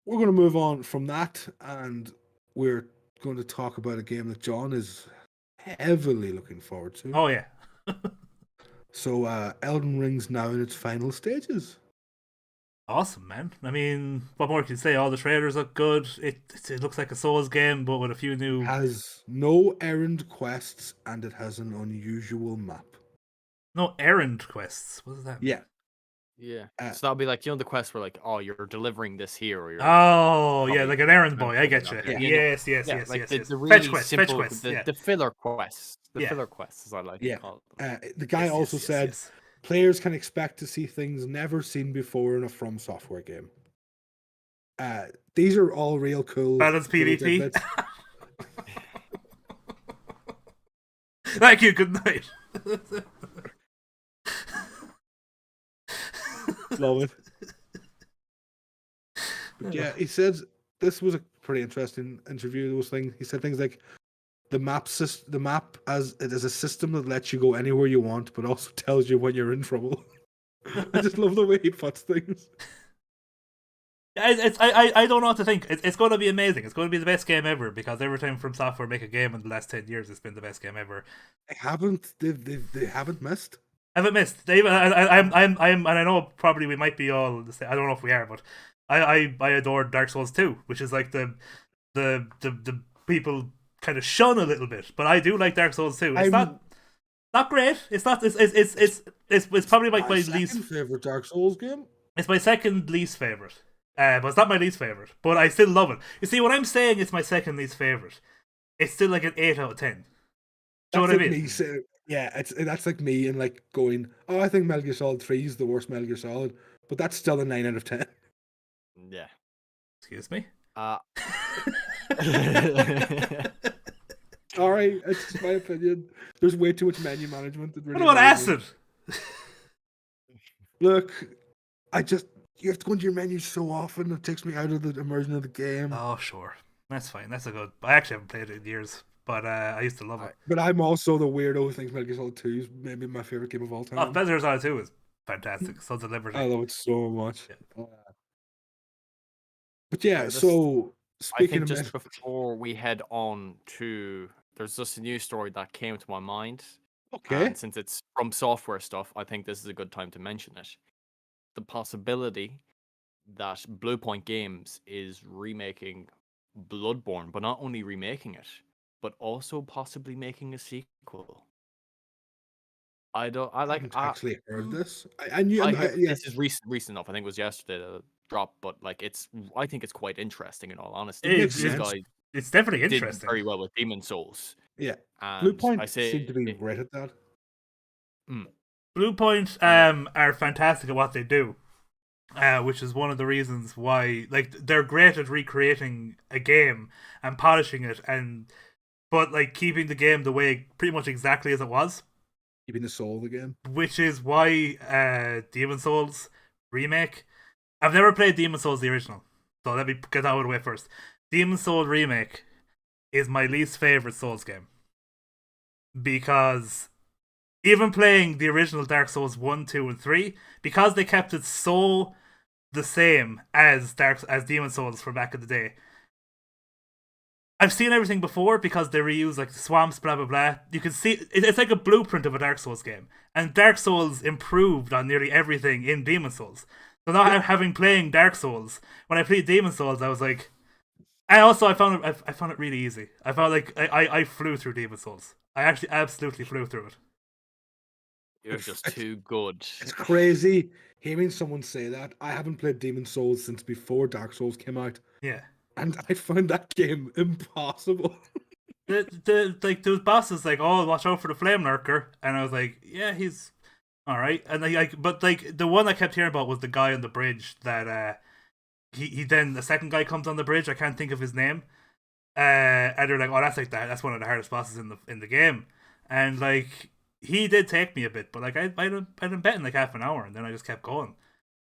going to move on from that, and we're going to talk about a game that John is heavily looking forward to. Oh, yeah. So, Elden Ring's now in its final stages. Awesome, man. I mean, what more can you say? All the trailers look good. It looks like a Souls game, but with a few new... It has no errand quests, and it has an unusual map. No errand quests. What does that mean? Yeah. Yeah. So that'll be like, the quest where like, oh, you're delivering this here, or you're like an errand boy. I get you. Yeah. Yes. The really fetch quests, simple, fetch quests. the filler quests. Filler quests, as I like to call them. The guy also said players can expect to see things never seen before in a From Software game. These are all real cool. Balance PvP. Thank you. Good night. Love it. But yeah, he said this was a pretty interesting interview. Those things he said things like the map as it is a system that lets you go anywhere you want, but also tells you when you're in trouble. I just love the way he puts things. I don't know what to think. It's going to be amazing. It's going to be the best game ever, because every time From Software make a game in the last 10 years, it's been the best game ever. They haven't missed. Haven't missed. And I know probably we might be all the same. I don't know if we are, but I adore Dark Souls 2, which is like the people kind of shun a little bit, but I do like Dark Souls 2. It's not great. It's not. It's probably like my least favorite Dark Souls game. It's my second least favorite. But it's not my least favorite. But I still love it. You see, when I'm saying it's my second least favorite, it's still like an 8 out of 10. Do you know what I mean? That's like me and like going, oh, I think Metal Gear Solid 3 is the worst Metal Gear Solid, but that's still a 9 out of 10. Yeah. Excuse me? Sorry, it's just my opinion. There's way too much menu management. What about acid? Look, you have to go into your menu so often, it takes me out of the immersion of the game. Oh, sure. That's fine. That's a good... I actually haven't played it in years, but I used to love it. But I'm also the weirdo who thinks Metal Gear Solid 2 is maybe my favorite game of all time. Oh, Metal Gear Solid 2 is fantastic. Sons of Liberty. I love it so much. Yeah. But yeah, so speaking of just before we head on to... There's just a news story that came to my mind. Okay. And since it's From Software stuff, I think this is a good time to mention it. The possibility that Bluepoint Games is remaking Bloodborne, but not only remaking it, but also possibly making a sequel. I haven't actually heard this. This is recent enough. I think it was yesterday that it dropped, but like I think it's quite interesting in all honesty. It's definitely interesting. Did very well with Demon Souls. Yeah, and Bluepoint seem to be great at that. Bluepoint are fantastic at what they do, which is one of the reasons why they're great at recreating a game and polishing it, but like keeping the game the way pretty much exactly as it was. Keeping the soul of the game. Which is why Demon Souls Remake... I've never played Demon Souls the original, so let me get that out of the way first. Demon Souls Remake is my least favourite Souls game. Because even playing the original Dark Souls 1, 2, and 3, because they kept it so the same as Demon Souls from back in the day, I've seen everything before because they reuse like the swamps, blah blah blah. You can see it's like a blueprint of a Dark Souls game, and Dark Souls improved on nearly everything in Demon Souls. So now having playing Dark Souls, when I played Demon Souls, I was like, I found it really easy. I found like I flew through Demon Souls. I actually absolutely flew through it. It was just too good. It's crazy hearing someone say that. I haven't played Demon Souls since before Dark Souls came out. Yeah. And I found that game impossible. Those bosses like, oh, watch out for the flame lurker, and I was like, yeah, he's All right, and but like the one I kept hearing about was the guy on the bridge that he then the second guy comes on the bridge. I can't think of his name. And they're like, oh, that's one of the hardest bosses in the game, and like he did take me a bit, but like I'd been betting like half an hour, and then I just kept going.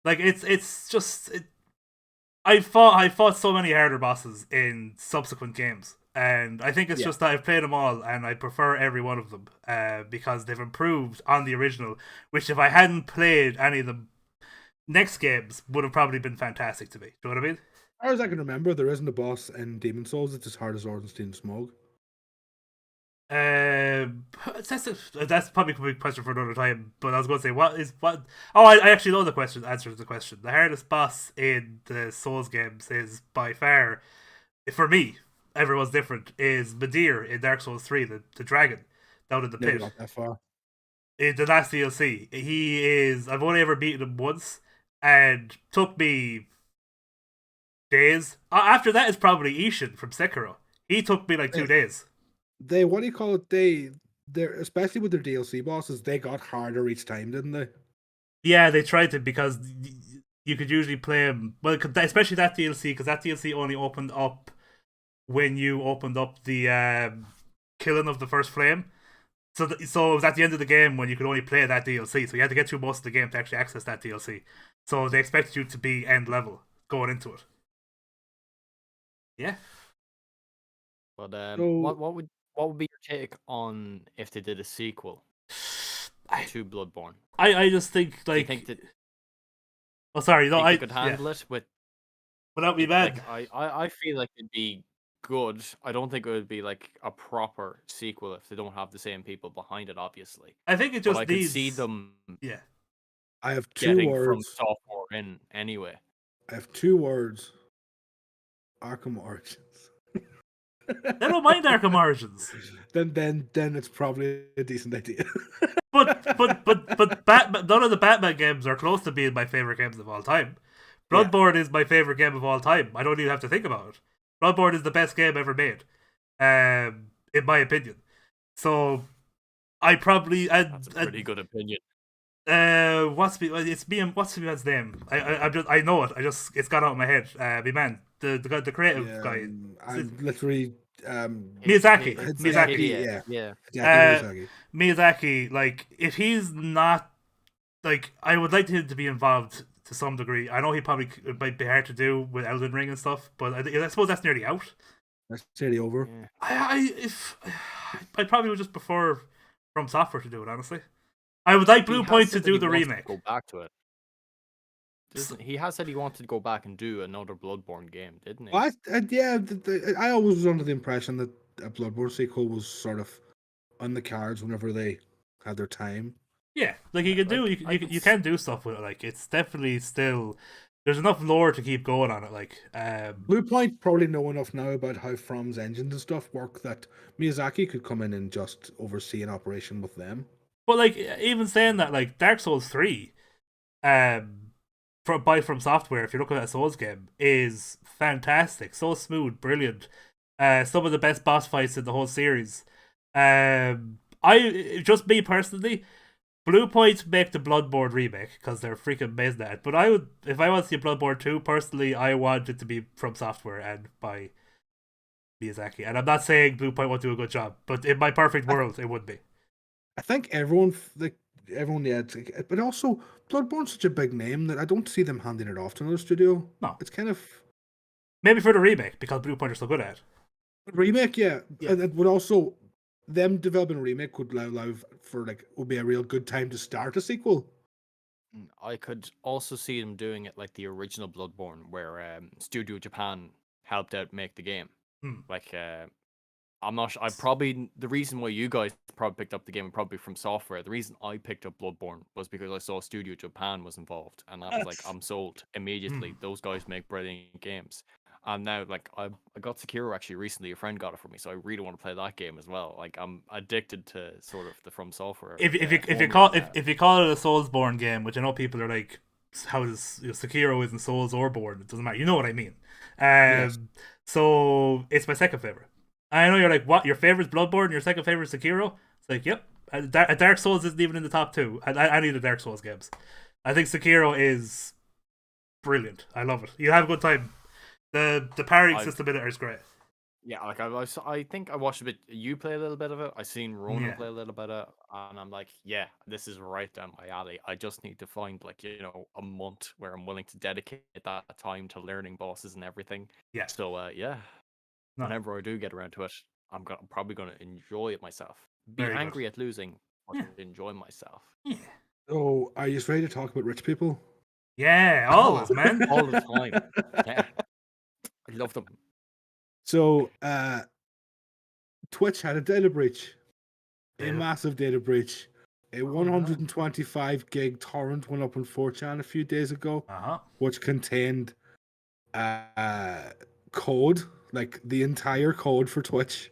Like it's just I fought so many harder bosses in subsequent games, and I think it's just that I've played them all, and I prefer every one of them because they've improved on the original. Which if I hadn't played any of the next games, would have probably been fantastic to me. Do you know what I mean? As far as I can remember, there isn't a boss in Demon Souls that's as hard as Ornstein Smog. That's probably a big question for another time. But I was going to say, what? Oh, I actually know the question. Answer to the question. The hardest boss in the Souls games is by far, for me, everyone's different. Is Midir in Dark Souls 3, the dragon down in the Never pit. got that far. In the last DLC, he is. I've only ever beaten him once, and took me days. After that is probably Ishin from Sekiro. He took me like 2 days. They what do you call it? They're especially with their DLC bosses, they got harder each time, didn't they? Yeah, they tried to because you could usually play them. Well, especially that DLC, because that DLC only opened up when you opened up the killing of the first flame. So it was at the end of the game when you could only play that DLC. So you had to get through most of the game to actually access that DLC. So they expected you to be end level going into it. Yeah. But what would be your take on if they did a sequel to Bloodborne? I just think like. Do you think that? Oh, sorry. No, I could handle it without me bad. Like, I feel like it'd be good. I don't think it would be like a proper sequel if they don't have the same people behind it. Obviously, I think it just I needs. could see them. Yeah. I have two words from software in anyway. I have 2 words. Arkham Origins. I don't mind Arkham Origins. Then it's probably a decent idea. but Batman, none of the Batman games are close to being my favorite games of all time. Bloodborne is my favorite game of all time. I don't even have to think about it. Bloodborne is the best game ever made, in my opinion. So I probably that's a pretty good opinion. What's the man's name? I know it. It's gone out of my head. My man, the creative guy. I'm literally Miyazaki. Miyazaki. Miyazaki. Like, if he's not, like, I would like him to be involved to some degree. I know he probably it might be hard to do with Elden Ring and stuff, but I suppose that's nearly out. That's nearly over. Yeah. I probably would just prefer From Software to do it, honestly. I would like Blue Point to do the remake. Go back to it. He has said he wanted to go back and do another Bloodborne game, didn't he? I always was under the impression that a Bloodborne sequel was sort of on the cards whenever they had their time. Yeah, like you can do stuff with it. Like, it's definitely still there's enough lore to keep going on it. Like, Blue Point probably know enough now about how From's engines and stuff work that Miyazaki could come in and just oversee an operation with them. But like, even saying that, like Dark Souls 3, From Software, if you're looking at a Souls game, is fantastic. So smooth, brilliant. Some of the best boss fights in the whole series. Just me personally, Blue Point make the Bloodborne remake because they're freaking amazing at it. But I would, if I want to see Bloodborne 2, personally, I want it to be From Software and by Miyazaki. And I'm not saying Blue Point won't do a good job, but in my perfect world, it would be. I think everyone, but also Bloodborne's such a big name that I don't see them handing it off to another studio. No, it's kind of maybe for the remake because Blue Point are so good at it. Remake, yeah. And it would also them developing a remake would allow for would be a real good time to start a sequel. I could also see them doing it like the original Bloodborne, where Studio Japan helped out make the game. Like, I'm not sure. The reason why you guys probably picked up the game probably From Software. The reason I picked up Bloodborne was because I saw Studio Japan was involved, and I was like, I'm sold immediately. Those guys make brilliant games. And now, like, I got Sekiro actually recently. A friend got it for me, so I really want to play that game as well. Like, I'm addicted to sort of the From Software. If you call it a Soulsborne game, which I know people are like, how does Sekiro isn't Souls or Born? It doesn't matter. You know what I mean. Yes. So it's my second favorite. I know you're like, what? Your favorite's Bloodborne, your second favorite Sekiro? It's like, yep. Dark Souls isn't even in the top 2. Any of the Dark Souls games. I think Sekiro is brilliant. I love it. You have a good time. The parrying system in it is great. Yeah, like I think I watched a bit. You play a little bit of it. I seen Ronan play a little bit of it, and I'm like, yeah, this is right down my alley. I just need to find like a month where I'm willing to dedicate that time to learning bosses and everything. Yeah. So yeah, whenever I do get around to it, I'm probably gonna enjoy it myself. Be Very angry good. at losing, but enjoy myself. Yeah. Oh, are you ready to talk about rich people? Yeah, always, man. All the time. Yeah, I love them. So, Twitch had a data breach, a massive data breach. A 125 gig torrent went up on 4chan a few days ago, which contained code, like the entire code for Twitch,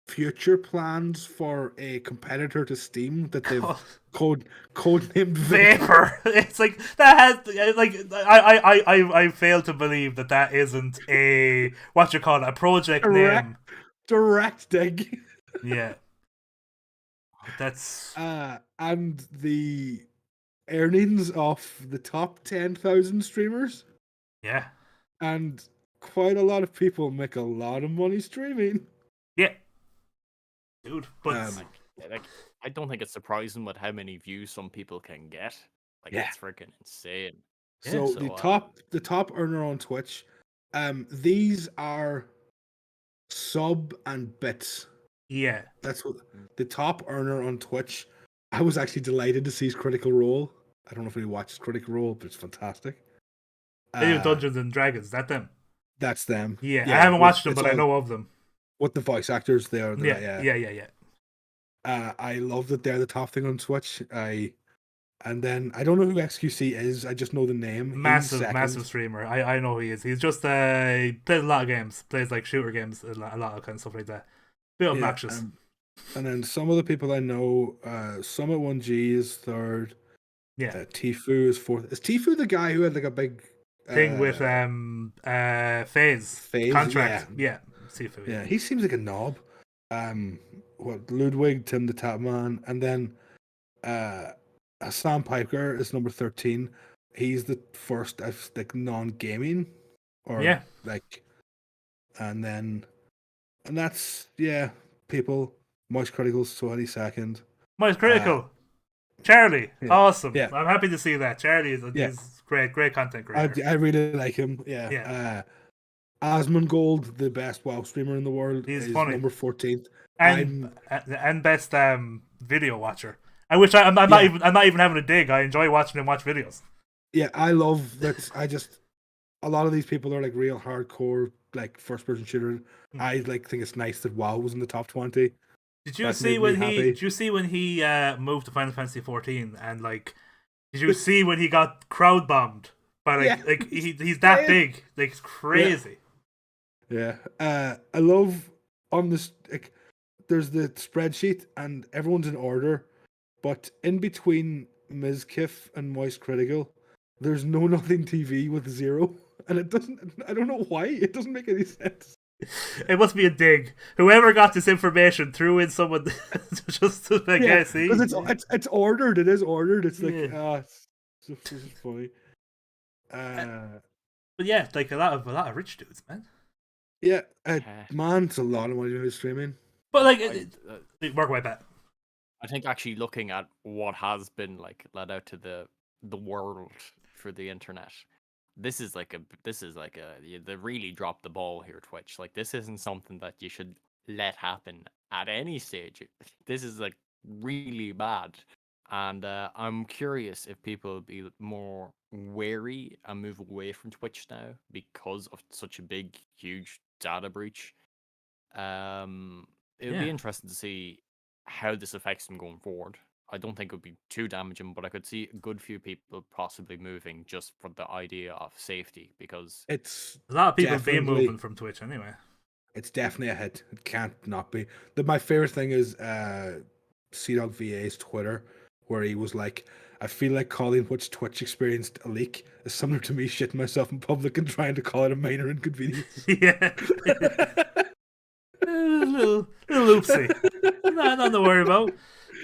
future plans for a competitor to Steam that they've codenamed Vapor. It's like that has like I fail to believe that isn't a what you call it, a project name. Direct dig. Yeah. That's and the earnings of the top 10,000 streamers. Yeah. And quite a lot of people make a lot of money streaming. Yeah. Dude, but like I don't think it's surprising with how many views some people can get. Like it's freaking insane. So, the top earner on Twitch, these are sub and bits. Yeah. That's what the top earner on Twitch. I was actually delighted to see his Critical Role. I don't know if he watches Critical Role, but it's fantastic. They do Dungeons and Dragons, is that them? That's them. Yeah, I haven't watched them, but I know of them. What the voice actors they are. Yeah. I love that they're the top thing on Twitch. And then I don't know who XQC is. I just know the name. Massive streamer. I know who he is. He's just he plays a lot of games. Plays like shooter games, a lot of kind of stuff like that. Bit obnoxious. And then some of the people I know, Summit1G is third. Yeah. Tfue is fourth. Is Tfue the guy who had like a big thing with Phase contract? Yeah. Tfue. Yeah, he seems like a knob. Ludwig, Tim the Tapman, and then Sam Piker is number 13. He's the first like non-gaming, or like, and that's people. Moist Critical's 22nd. Moist Critical, Charlie, awesome. Yeah, I'm happy to see that. Charlie is great content creator. I really like him. Yeah. Asmongold, the best WoW streamer in the world, he's is funny. Number 14th, and best video watcher. I wish I'm not even having a dig. I enjoy watching him watch videos. Yeah, I love that. A lot of these people are like real hardcore, like first person shooter. I like think it's nice that WoW was in the top 20. Did you see when he moved to Final Fantasy 14 and like did you see when he got crowd bombed by he's that big, like it's crazy. Yeah. I love on this like there's the spreadsheet and everyone's in order, but in between Ms. Kiff and Moist Critical, there's No Nothing TV with 0, and it doesn't. I don't know why. It doesn't make any sense. It must be a dig. Whoever got this information threw in someone just to like, see. Because it's ordered. It is ordered. It's like it's just funny. But yeah, like a lot of rich dudes, man. Yeah, man, it's a lot of money doing streaming. But like, work away back. I think actually looking at what has been like let out to the world for the internet, this is like they really dropped the ball here, Twitch. Like this isn't something that you should let happen at any stage. This is like really bad, and I'm curious if people will be more wary and move away from Twitch now because of such a big, huge data breach. It would be interesting to see how this affects them going forward. I don't think it would be too damaging, but I could see a good few people possibly moving just for the idea of safety, because it's a lot of people being moving from Twitch anyway. It's definitely a hit. It can't not be. My favorite thing is CDog VA's Twitter, where he was like, I feel like calling which Twitch experienced a leak is similar to me shitting myself in public and trying to call it a minor inconvenience. Yeah. little oopsie. Nothing to worry about.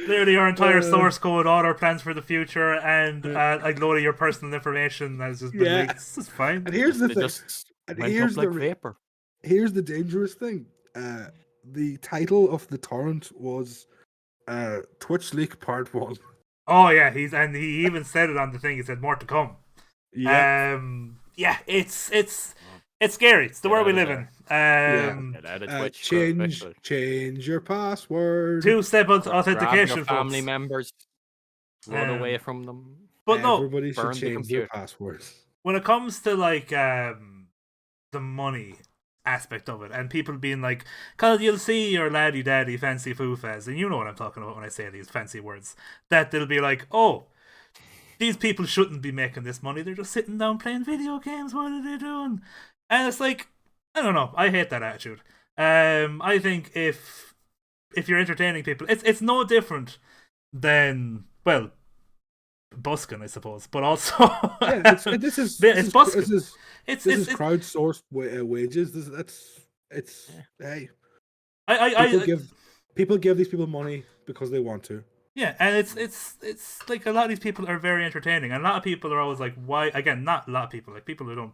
Literally, our entire source code, all our plans for the future, and like load of your personal information has just been leaked. It's fine. And here's the thing. Just went up like vapor. Here's the dangerous thing. The title of the torrent was Twitch Leak Part 1. Oh yeah, he even said it on the thing. He said more to come. Yeah. Yeah, it's scary. It's the world we live in. Change your password. 2-step authentication, family folks. members. Run away from them. But no, everybody should change their passwords. When it comes to like the money aspect of it, and people being like, "Cause you'll see your laddie daddy fancy foofas," and you know what I'm talking about when I say these fancy words. That they'll be like, "Oh, these people shouldn't be making this money. They're just sitting down playing video games. What are they doing?" And it's like, I don't know. I hate that attitude. I think if you're entertaining people, it's no different than, well, busking, I suppose, but also this is busking. This is crowdsourced wages. Hey, people give these people money because they want to. Yeah, and it's like a lot of these people are very entertaining, and a lot of people are always like, why? Again, not a lot of people, like people who don't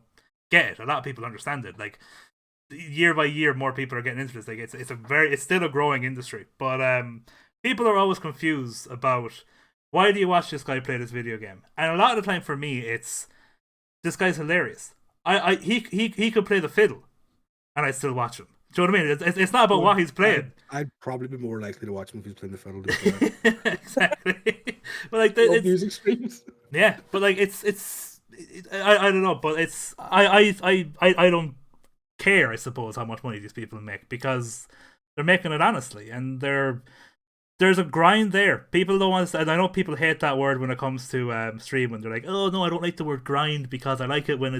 get it. A lot of people understand it. Like year by year, more people are getting into this. Like it's still a growing industry, but people are always confused about, why do you watch this guy play this video game? And a lot of the time for me, it's, this guy's hilarious. He could play the fiddle, and I'd still watch him. Do you know what I mean? It's not about what he's playing. I'd probably be more likely to watch him if he's playing the fiddle. Exactly. But like it's music streams. Yeah, but like I don't know, but it's I don't care, I suppose, how much money these people make, because they're making it honestly, and there's a grind there. People don't want to, and I know people hate that word when it comes to streaming. They're like, oh no, I don't like the word grind because I like it when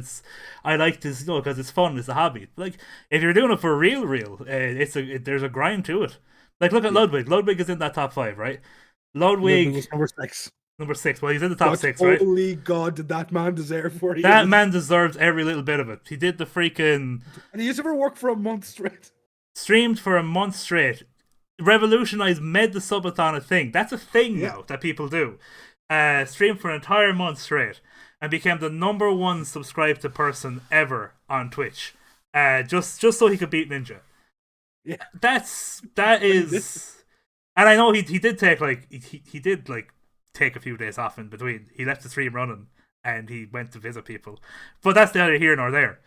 I like this, because it's fun, it's a hobby. But like, if you're doing it for real, there's a grind to it. Like, look at Ludwig. Ludwig is in that top 5, right? Ludwig was number 6. Number 6. Well, he's in the top 6, right? Holy God, did that man deserve for it? That man deserves every little bit of it. He did the freaking... And he used to work for a month straight. Streamed for a month straight. Revolutionized, made the subathon a thing. That's a thing now that people do. Streamed for an entire month straight and became the number 1 subscribed to person ever on Twitch. Just so he could beat Ninja. Yeah. That is... And I know he did take he did take a few days off in between. He left the stream running and he went to visit people. But that's neither here nor there.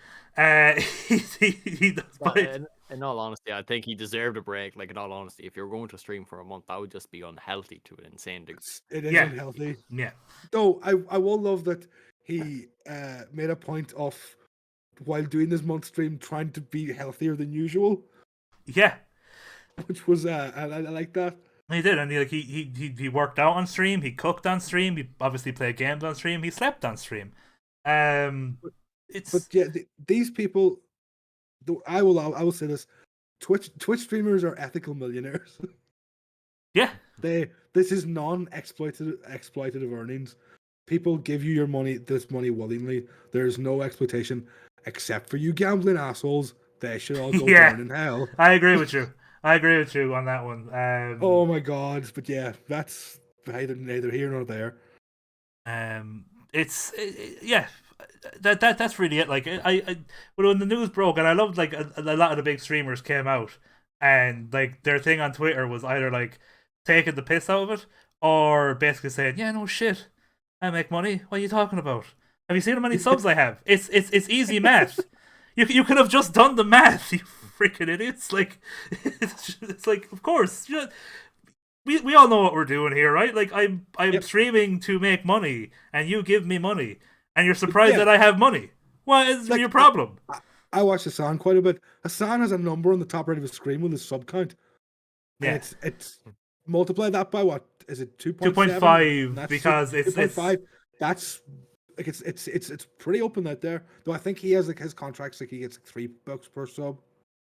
He does. Well, in all honesty, I think he deserved a break. Like, in all honesty, if you're going to stream for a month, that would just be unhealthy to an insane degree. It is unhealthy. Yeah. Though I will love that he made a point of, while doing this month stream, trying to be healthier than usual. Yeah. Which was I like that. He did, and he worked out on stream. He cooked on stream. He obviously played games on stream. He slept on stream. These people, I will say this: Twitch streamers are ethical millionaires. Yeah, this is exploitative earnings. People give you this money willingly. There's no exploitation, except for you gambling assholes. They should all go down in hell. I agree with you. I agree with you on that one. Oh my God! But yeah, that's neither here nor there. That's really it. Like when the news broke, and I loved like a lot of the big streamers came out, and like their thing on Twitter was either like taking the piss out of it, or basically saying, "Yeah, no shit, I make money. What are you talking about? Have you seen how many subs I have? It's easy math. You could have just done the math, you freaking idiots. Like, it's like, of course, we all know what we're doing here, right? Like, I'm streaming to make money, and you give me money, and you're surprised that I have money. What is your problem? I watch Hassan quite a bit. Hassan has a number on the top right of his screen with his sub count. Yeah, it's multiply that by what is it? 2.5 because it's 2.5. That's like it's pretty open out there. Though I think he has like his contracts, like he gets like $3 per sub.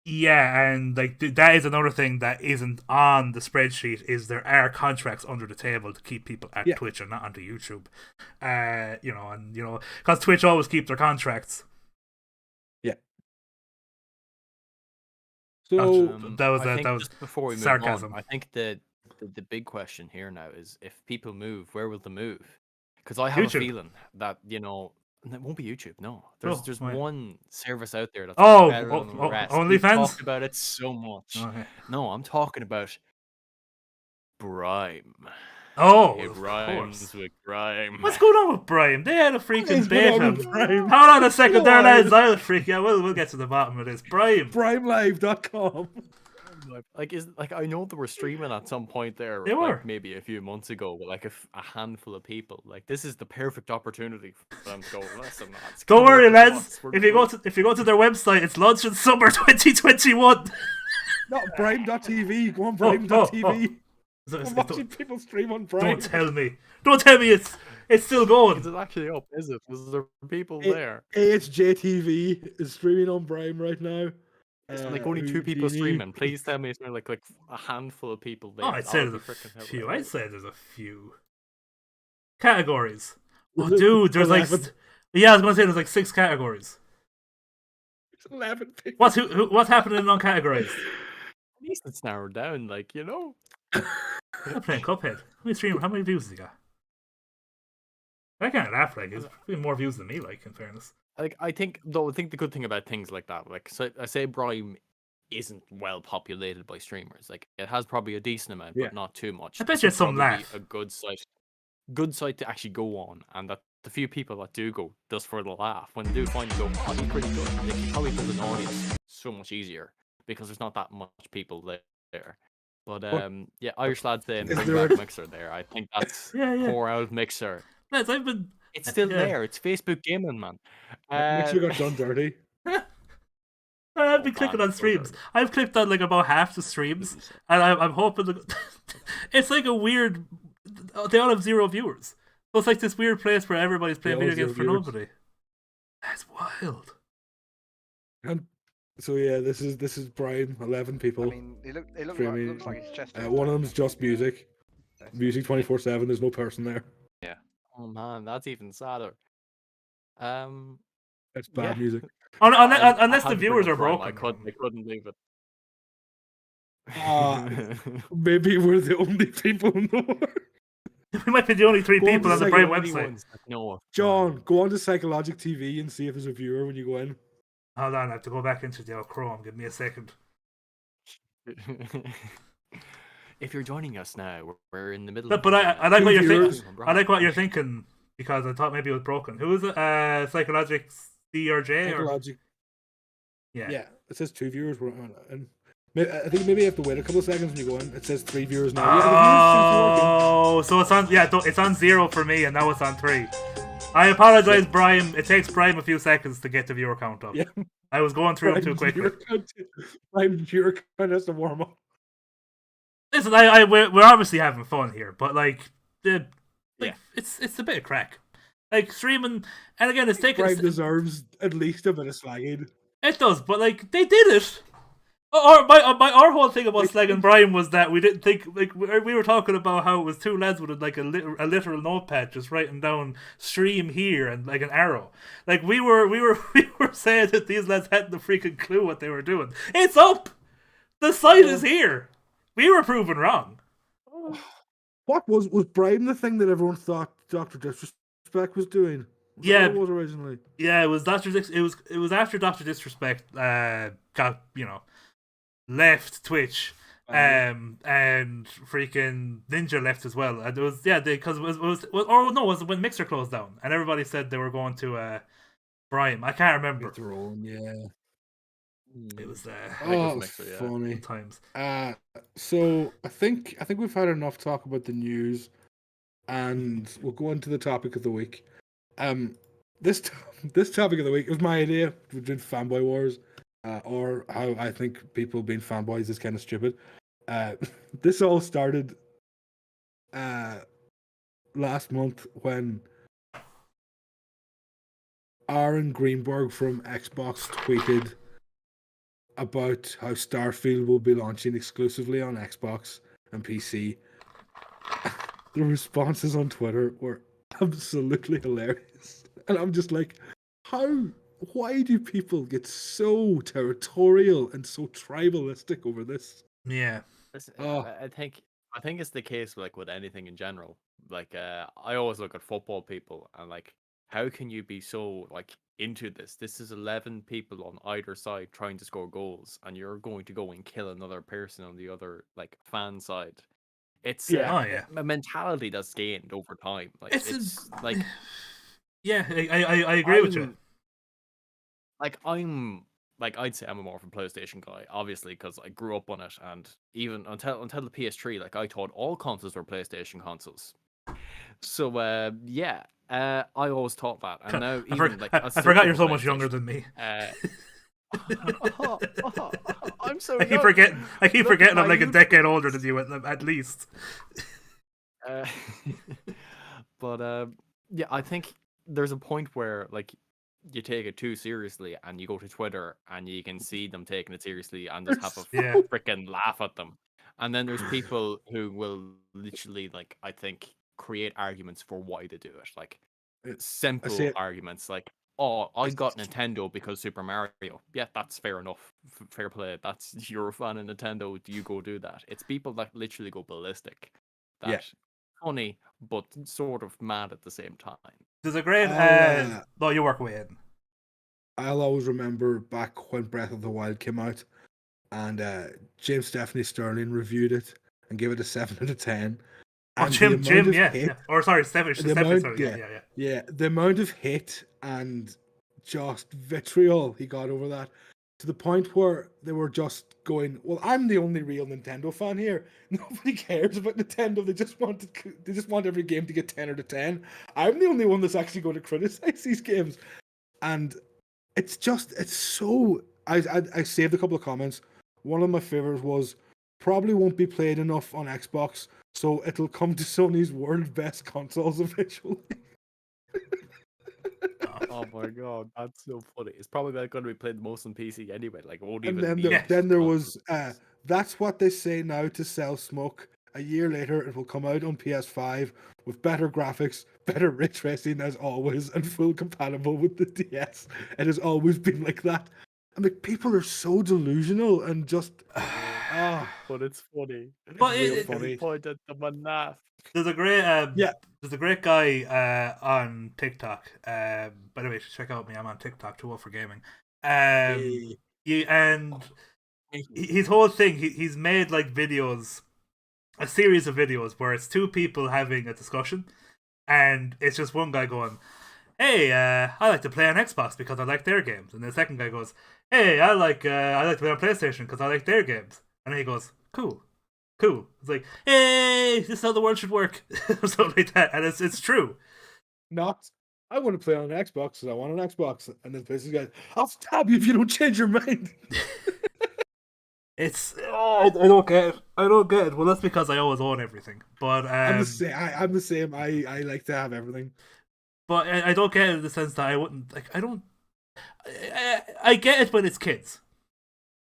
Yeah, and like that is another thing that isn't on the spreadsheet. Is there are contracts under the table to keep people at Twitch and not onto YouTube. Because Twitch always keep their contracts. Yeah. So I think that was just before we move sarcasm. on, I think the big question here now is if people move, where will they move? Because I have YouTube. a feeling that it won't be YouTube. No, there's why? one service out there that's Oh, better than the rest. OnlyFans? We've talked about it so much. Okay. No, I'm talking about Brime. Oh, It of rhymes course. with grime. What's going on with Brian? They had a freaking is going on beta. with Brime? Hold on a second there, Why? lads. I'll freak out. We'll get to the bottom of this. Brian. PrimeLive.com. I know they were streaming at some point there, They were. maybe a few months ago, but like a handful of people. Like this is the perfect opportunity for them to go. Listen, lads, Don't come worry, over to lads. us, we're If you go to their website, it's launched in summer 2021. Not Brime.tv. Go on Brime.tv. I'm watching people stream on Brime. Don't tell me. Don't tell me it's still going. Is it actually up? Is it? Is there people there? AHJTV is streaming on Brime right now. It's like only 2 people streaming. Please tell me it's only like a handful of people there. Oh, I'd say there's a few. I'd say there's a few categories. Oh, dude, there's 11. like yeah, I was gonna say there's like 6 categories. There's 11 people. What's happening on categories? At least it's narrowed down, like I'm playing Cuphead. How many views has he got? I can't laugh, like he's probably more views than me, like, in fairness. Like I think the good thing about things like that, like so I say Brime isn't well populated by streamers. Like it has probably a decent amount, but not too much. I bet you some laugh. A good site to actually go on, and that the few people that do go just for the laugh, when they do find it go, oh, be pretty good. They can probably build an audience so much easier because there's not that much people there. But yeah, Irish lads in the bring back Mixer there. I think that's pour out Mixer. Lads, It's still there. It's Facebook gaming, man. Mixer got done dirty. I've been clicking on streams. I've clicked on like about half the streams, and I'm hoping it's like a weird. They all have 0 viewers. So it's like this weird place where everybody's playing video games for nobody. That's wild. And so yeah, this is Brime. 11 people. I mean, it looks like it's just. One of them's just music. Music 24/7. There's no person there. Yeah. Oh man, that's even sadder. It's bad music. Unless the viewers are broken. I couldn't leave it. Maybe we're the only people in the world. We might be the only 3 people on the Brime website. No. John, go on to Psychologic TV and see if there's a viewer when you go in. Hold on, I have to go back into the old Chrome. Give me a second. If you're joining us now, we're in the middle. But I like what you're thinking. I like what you're thinking because I thought maybe it was broken. Who is it? Psychologic C or J? Psychologic. Yeah. Yeah. It says 2 viewers. And I think maybe you have to wait a couple of seconds when you go in. It says 3 viewers now. Oh, so it's on. Yeah, it's on 0 for me, and now it's on 3. I apologize, Brian. It takes Brian a few seconds to get the viewer count up. Yeah. I was going through them too quickly. Brian's viewer count has to warm up. Listen, we're obviously having fun here, but it's a bit of crack. Like streaming, and again, it's taking. Brime deserves at least a bit of slagging. It does, but they did it. Our whole thing about slagging Brian was that we didn't think we were talking about how it was 2 lads with a literal notepad just writing down stream here and like an arrow. Like we were saying that these lads hadn't a freaking clue what they were doing. It's up. The site is here. We were proven wrong. What was Brime the thing that everyone thought Dr. Disrespect was doing? Yeah, it was originally. Yeah, it was It was after Dr. Disrespect got left Twitch, and freaking Ninja left as well. And it was because it was when Mixer closed down and everybody said they were going to Brime. I can't remember. Their own, yeah. It was funny times. So I think we've had enough talk about the news, and we'll go into the topic of the week. This topic of the week was my idea. We did Fanboy Wars, or how I think people being fanboys is kind of stupid. This all started last month when Aaron Greenberg from Xbox tweeted about how Starfield will be launching exclusively on Xbox and PC. The responses on Twitter were absolutely hilarious. And I'm just like, how why do people get so territorial and so tribalistic over this? Yeah. Oh. I think it's the case like with anything in general. Like I always look at football people and like, how can you be so like into this? This is 11 people on either side trying to score goals, and you're going to go and kill another person on the other like fan side. It's Yeah. a mentality that's gained over time. Like it's like yeah, I agree with you. Like I'm like I'd say I'm a more of a PlayStation guy, obviously, because I grew up on it, and even until the PS3, like I thought all consoles were PlayStation consoles. So I always thought that, and now even like I forgot you're so much younger than me. I'm so. I keep forgetting. I'm like a decade older than you at least. But yeah, I think there's a point where like you take it too seriously, and you go to Twitter, and you can see them taking it seriously, and just have a freaking laugh at them. And then there's people who will literally, like, I think, create arguments for why they do it, like simple arguments, like, "Oh, I got Nintendo because Super Mario." Yeah, that's fair enough. Fair play. That's you're a fan of Nintendo. You go do that. It's people that literally go ballistic. That's funny, but sort of mad at the same time. There's a great. No, you work with it. I'll always remember back when Breath of the Wild came out, and James Stephanie Sterling reviewed it and gave it a 7 out of 10. Oh, Jim, yeah. Or sorry, Stephanie. Yeah, the amount of hate and just vitriol he got over that, to the point where they were just going, "Well, I'm the only real Nintendo fan here. Nobody cares about Nintendo. They just want every game to get 10 out of 10. I'm the only one that's actually going to criticize these games." And it's so. I saved a couple of comments. One of my favorites was, "Probably won't be played enough on Xbox, so it'll come to Sony's world best consoles eventually." Oh my god, that's so funny. It's probably not going to be played the most on PC anyway. Like, it won't And even. then there was, "That's what they say now to sell smoke. A year later, it will come out on PS5 with better graphics, better ray tracing as always, and full compatible with the DS. It has always been like that." And like, people are so delusional and just But it's funny. But it's it's funny. Point at them and laugh. There's a great guy on TikTok. By the way, check out me. I'm on TikTok too for gaming. His whole thing, he's made like videos, a series of videos where it's two people having a discussion, and it's just one guy going, "Hey, I like to play on Xbox because I like their games," and the second guy goes, "Hey, I like to play on PlayStation because I like their games," and then he goes, "Cool." It's like, "Hey, this is how the world should work," or something like that, and it's true. Not, "I want to play on an Xbox because I want an Xbox," and then this guy, "I'll stab you if you don't change your mind." I don't get it. Well, that's because I always own everything. But I'm the same. I like to have everything. But I don't get it in the sense that I wouldn't like. I get it when it's kids.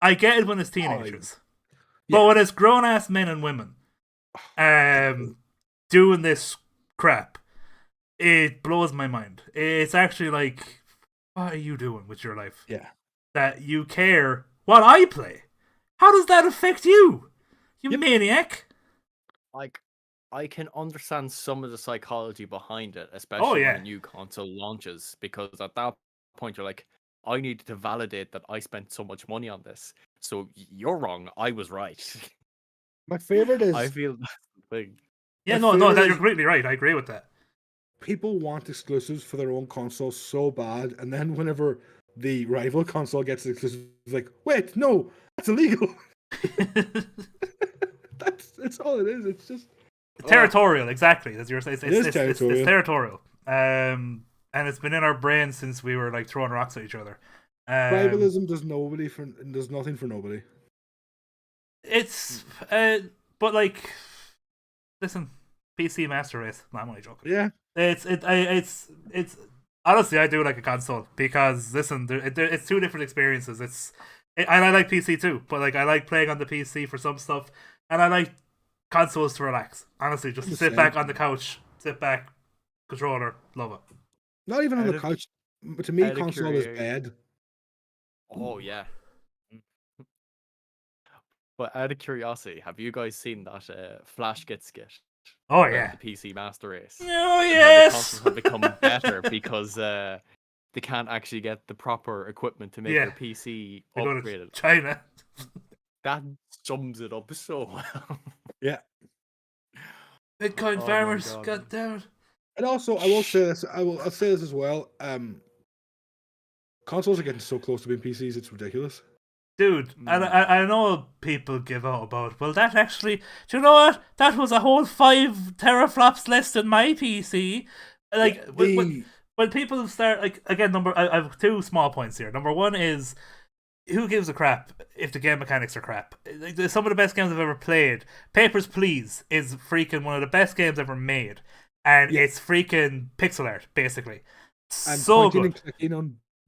I get it when it's teenagers. But when it's grown ass men and women, doing this crap, it blows my mind. It's actually like, what are you doing with your life? Yeah, that you care what I play. How does that affect you? You maniac. Like, I can understand some of the psychology behind it, especially when a new console launches, because at that point you're like, I need to validate that I spent so much money on this. So you're wrong. I was right. My favorite is. I feel that's the thing. Yeah, no, you're completely right. I agree with that. People want exclusives for their own console so bad, and then whenever the rival console gets exclusive, it's like, wait, no, that's illegal. That's all it is. It's just territorial, exactly. As you're saying, it's territorial. It's territorial. And it's been in our brains since we were like throwing rocks at each other. Tribalism does nothing for nobody. It's but like, listen, PC Master Race. No, I'm only joking. Yeah, it's honestly, I do like a console because listen, it's two different experiences. And I like PC too, but like I like playing on the PC for some stuff, and I like consoles to relax. Honestly, just sit back on the couch, controller, love it. Not even on the couch. to me, Out of console is curiosity- bad. Oh yeah. But out of curiosity, have you guys seen that Flash gets skit? Oh about yeah. the PC Master Race. Oh And how the yes. consoles have become better because they can't actually get the proper equipment to make Yeah. their PC They go to upgraded. China. That sums it up so well. Yeah. Bitcoin Oh my farmers, God. god damn it. And also, I will say this. I'll say this as well. Consoles are getting so close to being PCs, it's ridiculous. Dude, and I know people give out about, well, that actually, do you know what? That was a whole 5 teraflops less than my PC. Like, when people start, like, again, I have 2 small points here. Number 1 is, who gives a crap if the game mechanics are crap? Like, some of the best games I've ever played. Papers, Please is freaking one of the best games ever made. And it's freaking pixel art, basically. And so pointing good. and clicking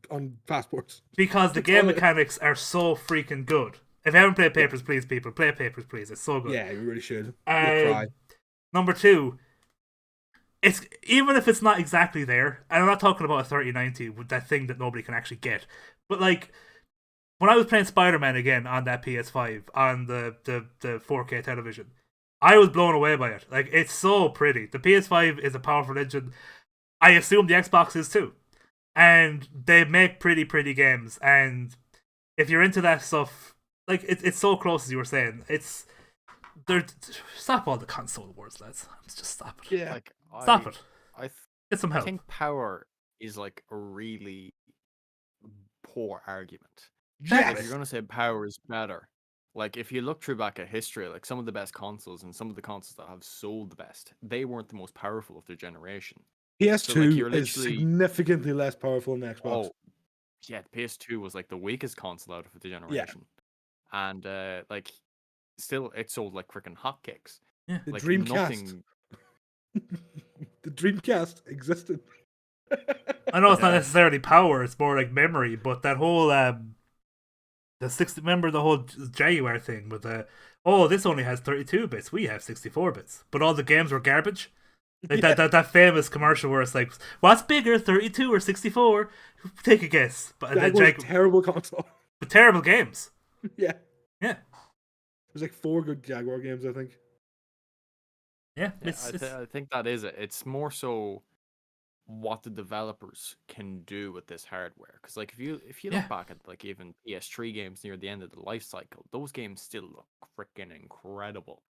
on passports. Because the game mechanics are so freaking good. If you haven't played Papers, Please, people, play Papers, Please. It's so good. Yeah, you really should. You'll cry. Number 2, it's even if it's not exactly there, and I'm not talking about a 3090 with that thing that nobody can actually get, but like when I was playing Spider-Man again on that PS5 on the 4K television, I was blown away by it. Like, it's so pretty. The PS5 is a powerful engine. I assume the Xbox is too. And they make pretty games. And if you're into that stuff, like, it's so close, as you were saying. Stop all the console wars, lads. Just stop it. Yeah. Like, Stop it. I Get some help. think power is like a really poor argument. Yes. If you're gonna say power is better, like if you look through back at history, like some of the best consoles and some of the consoles that have sold the best, they weren't the most powerful of their generation. PS2 you're is literally- significantly less powerful than Xbox. Oh, yeah, the PS2 was like the weakest console out of the generation, and like still it sold like freaking hotcakes. Yeah. The Like Dreamcast. nothing. The Dreamcast existed. I know it's not Yeah. necessarily power; it's more like memory. But that whole remember the whole Jaguar thing with this only has 32 bits, we have 64 bits, but all the games were garbage. Like that famous commercial where it's like, what's bigger, 32 or 64? Take a guess. But That was a terrible console. with terrible games. Yeah. Yeah. There's like 4 good Jaguar games, I think. Yeah, Yeah, I think that is it. It's more so what the developers can do with this hardware. Because like if you look back at like even PS3 games near the end of the life cycle, those games still look freaking incredible.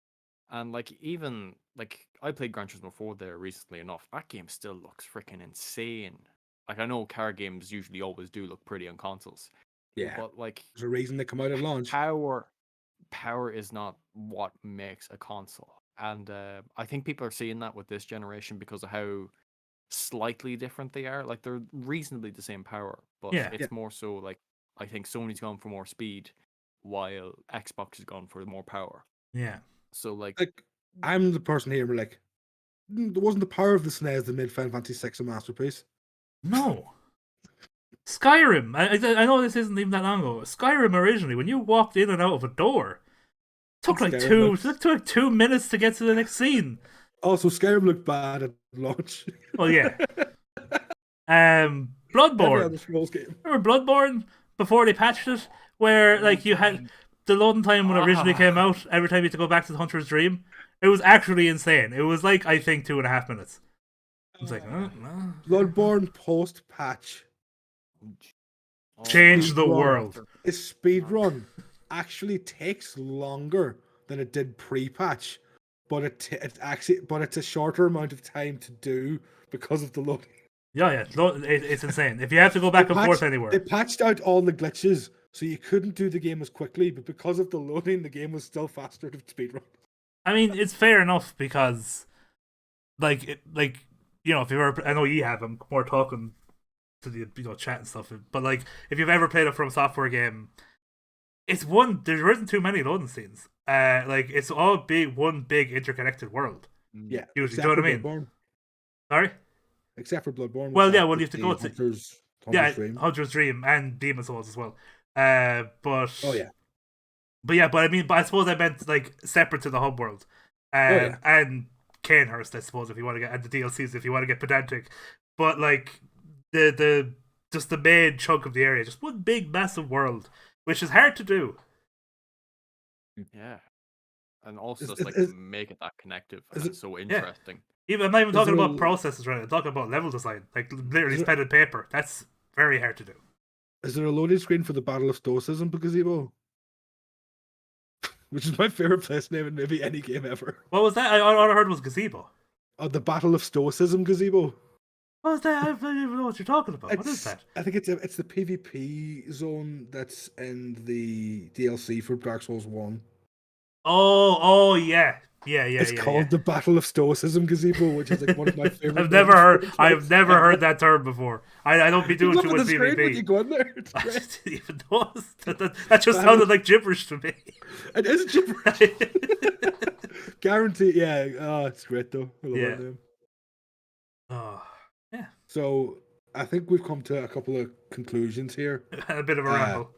And like even like I played Gran Turismo 4 there recently enough. That game still looks freaking insane. Like I know car games usually always do look pretty on consoles. Yeah. But like There's a reason they come out at launch. power is not what makes a console. And I think people are seeing that with this generation because of how slightly different they are. Like they're reasonably the same power, but it's more so like I think Sony's gone for more speed while Xbox has gone for more power. Yeah. So like I'm the person here where like there wasn't the power of the SNES that made Final Fantasy VI a masterpiece. No. Skyrim. I know this isn't even that long ago. Skyrim originally, when you walked in and out of a door, took like took 2 minutes to get to the next scene. Also, Skyrim looked bad at launch. Well, yeah. Bloodborne. Remember Bloodborne before they patched it, where like you had the loading time when it originally came out. Every time you had to go back to the Hunter's Dream, it was actually insane. It was like I think 2.5 minutes. I was like, no. Bloodborne post patch Changed the world. Its speed run actually takes longer than it did pre-patch, but it's a shorter amount of time to do because of the loading. Yeah, it's insane. If you have to go back and forth anywhere, they patched out all the glitches, so you couldn't do the game as quickly. But because of the loading, the game was still faster to speedrun. I mean, it's fair enough because, like you know, if you ever, I know you have, I'm more talking to the chat and stuff. But like, if you've ever played a From Software game, there isn't too many loading scenes. Like it's all one big interconnected world. Yeah, usually, do you know what I mean? Bloodborne. Sorry. Except for Bloodborne. Well, yeah, well, you have to go to Hunter's Dream. Hunter's Dream and Demon's Souls as well. But I suppose I meant like separate to the hub world, and Canehurst, I suppose, if you want to get, and the DLCs if you want to get pedantic. But like the just the main chunk of the area, just one big massive world, which is hard to do. Yeah. And also Is- just is- like is- make it that connective is and it- so interesting. Even I'm not even Is talking there about processes, right? I'm talking about level design, like literally Is there- pen and paper. That's very hard to do. Is there a loading screen for the Battle of Stoicism Gazebo? Which is my favorite place name in maybe any game ever. What was that? All I heard was gazebo. Oh, the Battle of Stoicism Gazebo. What was that? I don't even know what you're talking about. What is that? I think it's the PvP zone that's in the DLC for Dark Souls 1. Oh, yeah. It's called the Battle of Stoicism Gazebo, which is like one of my favorite. I've never heard that term before. I don't be doing too much PvP. When you PvP. go in there, it's I great. didn't even know that just sounded like gibberish to me. It is gibberish. Guarantee, yeah. Oh, it's great though. I love that name. Oh, yeah. So I think we've come to a couple of conclusions here. A bit of a ramble.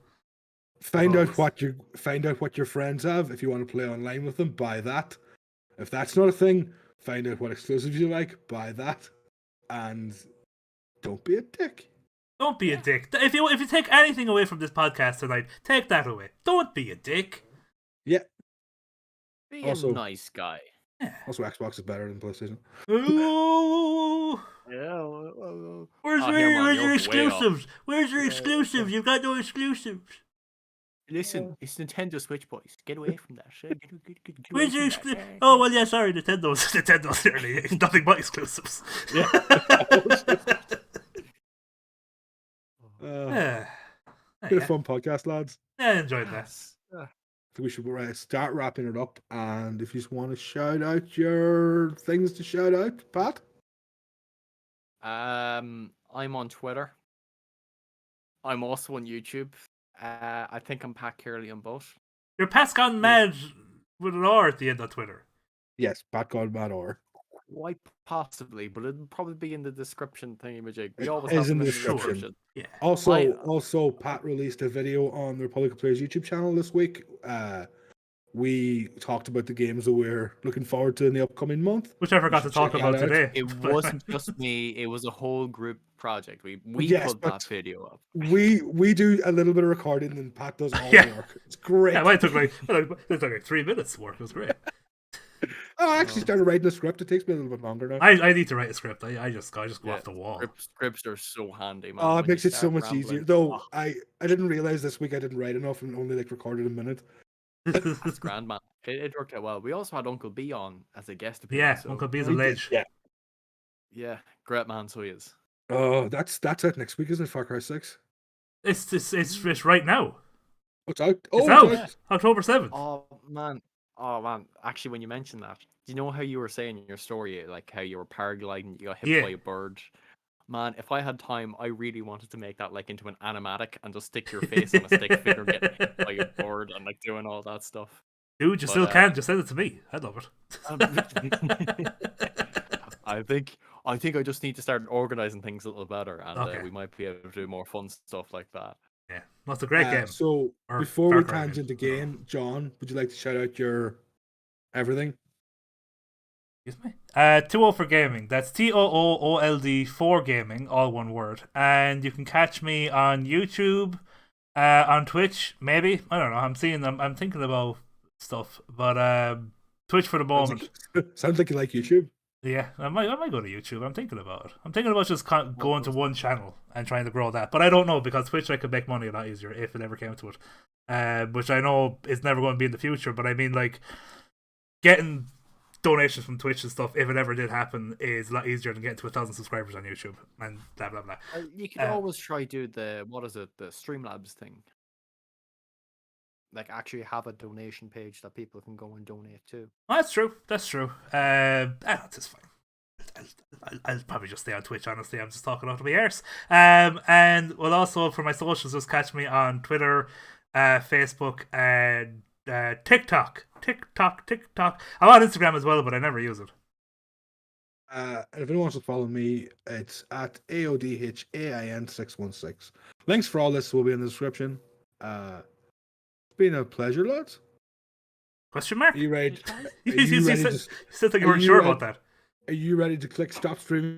Find out what your friends have. If you want to play online with them, buy that. If that's not a thing, find out what exclusives you like, buy that, and don't be a dick. Don't be a dick. If you take anything away from this podcast tonight, take that away. Don't be a dick. Yeah. Be Also- a nice guy. Also, Xbox is better than PlayStation. Ooh. Yeah. Where's Oh, here, man, your you're way exclusives? Where's your exclusives? You've got no exclusives. Listen, it's Nintendo Switch, boys. Get away from that shit. Get away Where's your from that. Oh well, yeah. Sorry, Nintendo's certainly nothing but exclusives. Yeah. Bit of fun podcast, lads. I enjoyed that. I think we should start wrapping it up. And if you just want to shout out your things to shout out, Pat. I'm on Twitter. I'm also on YouTube. I think I'm Pat Curley on both. Your Pat's gone mad with an R at the end of Twitter. Yes, Pat Godman or. Quite possibly, but it'll probably be in the description thingy-majig. We It always is have in them the in description. Yeah. Also, Pat released a video on the Republic of Players YouTube channel this week. We talked about the games that we're looking forward to in the upcoming month. Which I forgot to talk check about that out. today. It wasn't just me; it was a whole group project. We Yes, put but that video up. We do a little bit of recording, and Pat does all Yeah. the work. It's great. Yeah, it took like 3 minutes to work. It was great. I actually started writing a script. It takes me a little bit longer now. I need to write a script. I just go off the wall. Scripts are so handy, man. Oh, it when makes you it so start much rambling. easier. Though Oh, I didn't realize this week I didn't write enough and only recorded a minute. that's grand, man. It worked out well. We also had Uncle B on as a guest appearance. Yeah, so, Uncle B's a We did, ledge. yeah, great man, so he is. Oh, that's out next week, isn't it? Far Cry 6. It's right now. Oh, it's out. It's Oh, out. it's out. October 7th. Oh man. Actually, when you mentioned that, do you know how you were saying in your story, like how you were paragliding, you got hit Yeah. by a bird? Man, if I had time, I really wanted to make that like into an animatic and just stick your face on a stick figure getting hit by a bird and like doing all that stuff. Dude, you still can. Just send it to me. I'd love it. I think I just need to start organizing things a little better, and Okay. we might be able to do more fun stuff like that. Yeah, that's a great game. So Or before Far we Cry tangent game. again, John, would you like to shout out your everything? Excuse me. 2O for Gaming. That's TOOOLD for Gaming, all one word. And you can catch me on YouTube, on Twitch, maybe. I don't know. I'm thinking about stuff, but Twitch for the moment. Sounds like you like YouTube. Yeah, I might go to YouTube. I'm thinking about it. I'm thinking about just going to one channel and trying to grow that. But I don't know, because Twitch I could make money a lot easier if it ever came to it. Which I know is never going to be in the future. But I mean, like, getting donations from Twitch and stuff, if it ever did happen, is a lot easier than getting to 1,000 subscribers on YouTube and blah blah blah. You can always try do the the Streamlabs thing. Like actually have a donation page that people can go and donate to. Oh, that's true. That's true. That's fine. I'll probably just stay on Twitch, honestly. I'm just talking out of my arse. And well, also for my socials, just catch me on Twitter, Facebook, and TikTok. I'm on Instagram as well, but I never use it. And if anyone wants to follow me, it's at AODHAIN616. Links for all this will be in the description. It's been a pleasure, lads. Question mark? Are you ready? You said that you weren't sure about that. Are you ready to click stop streaming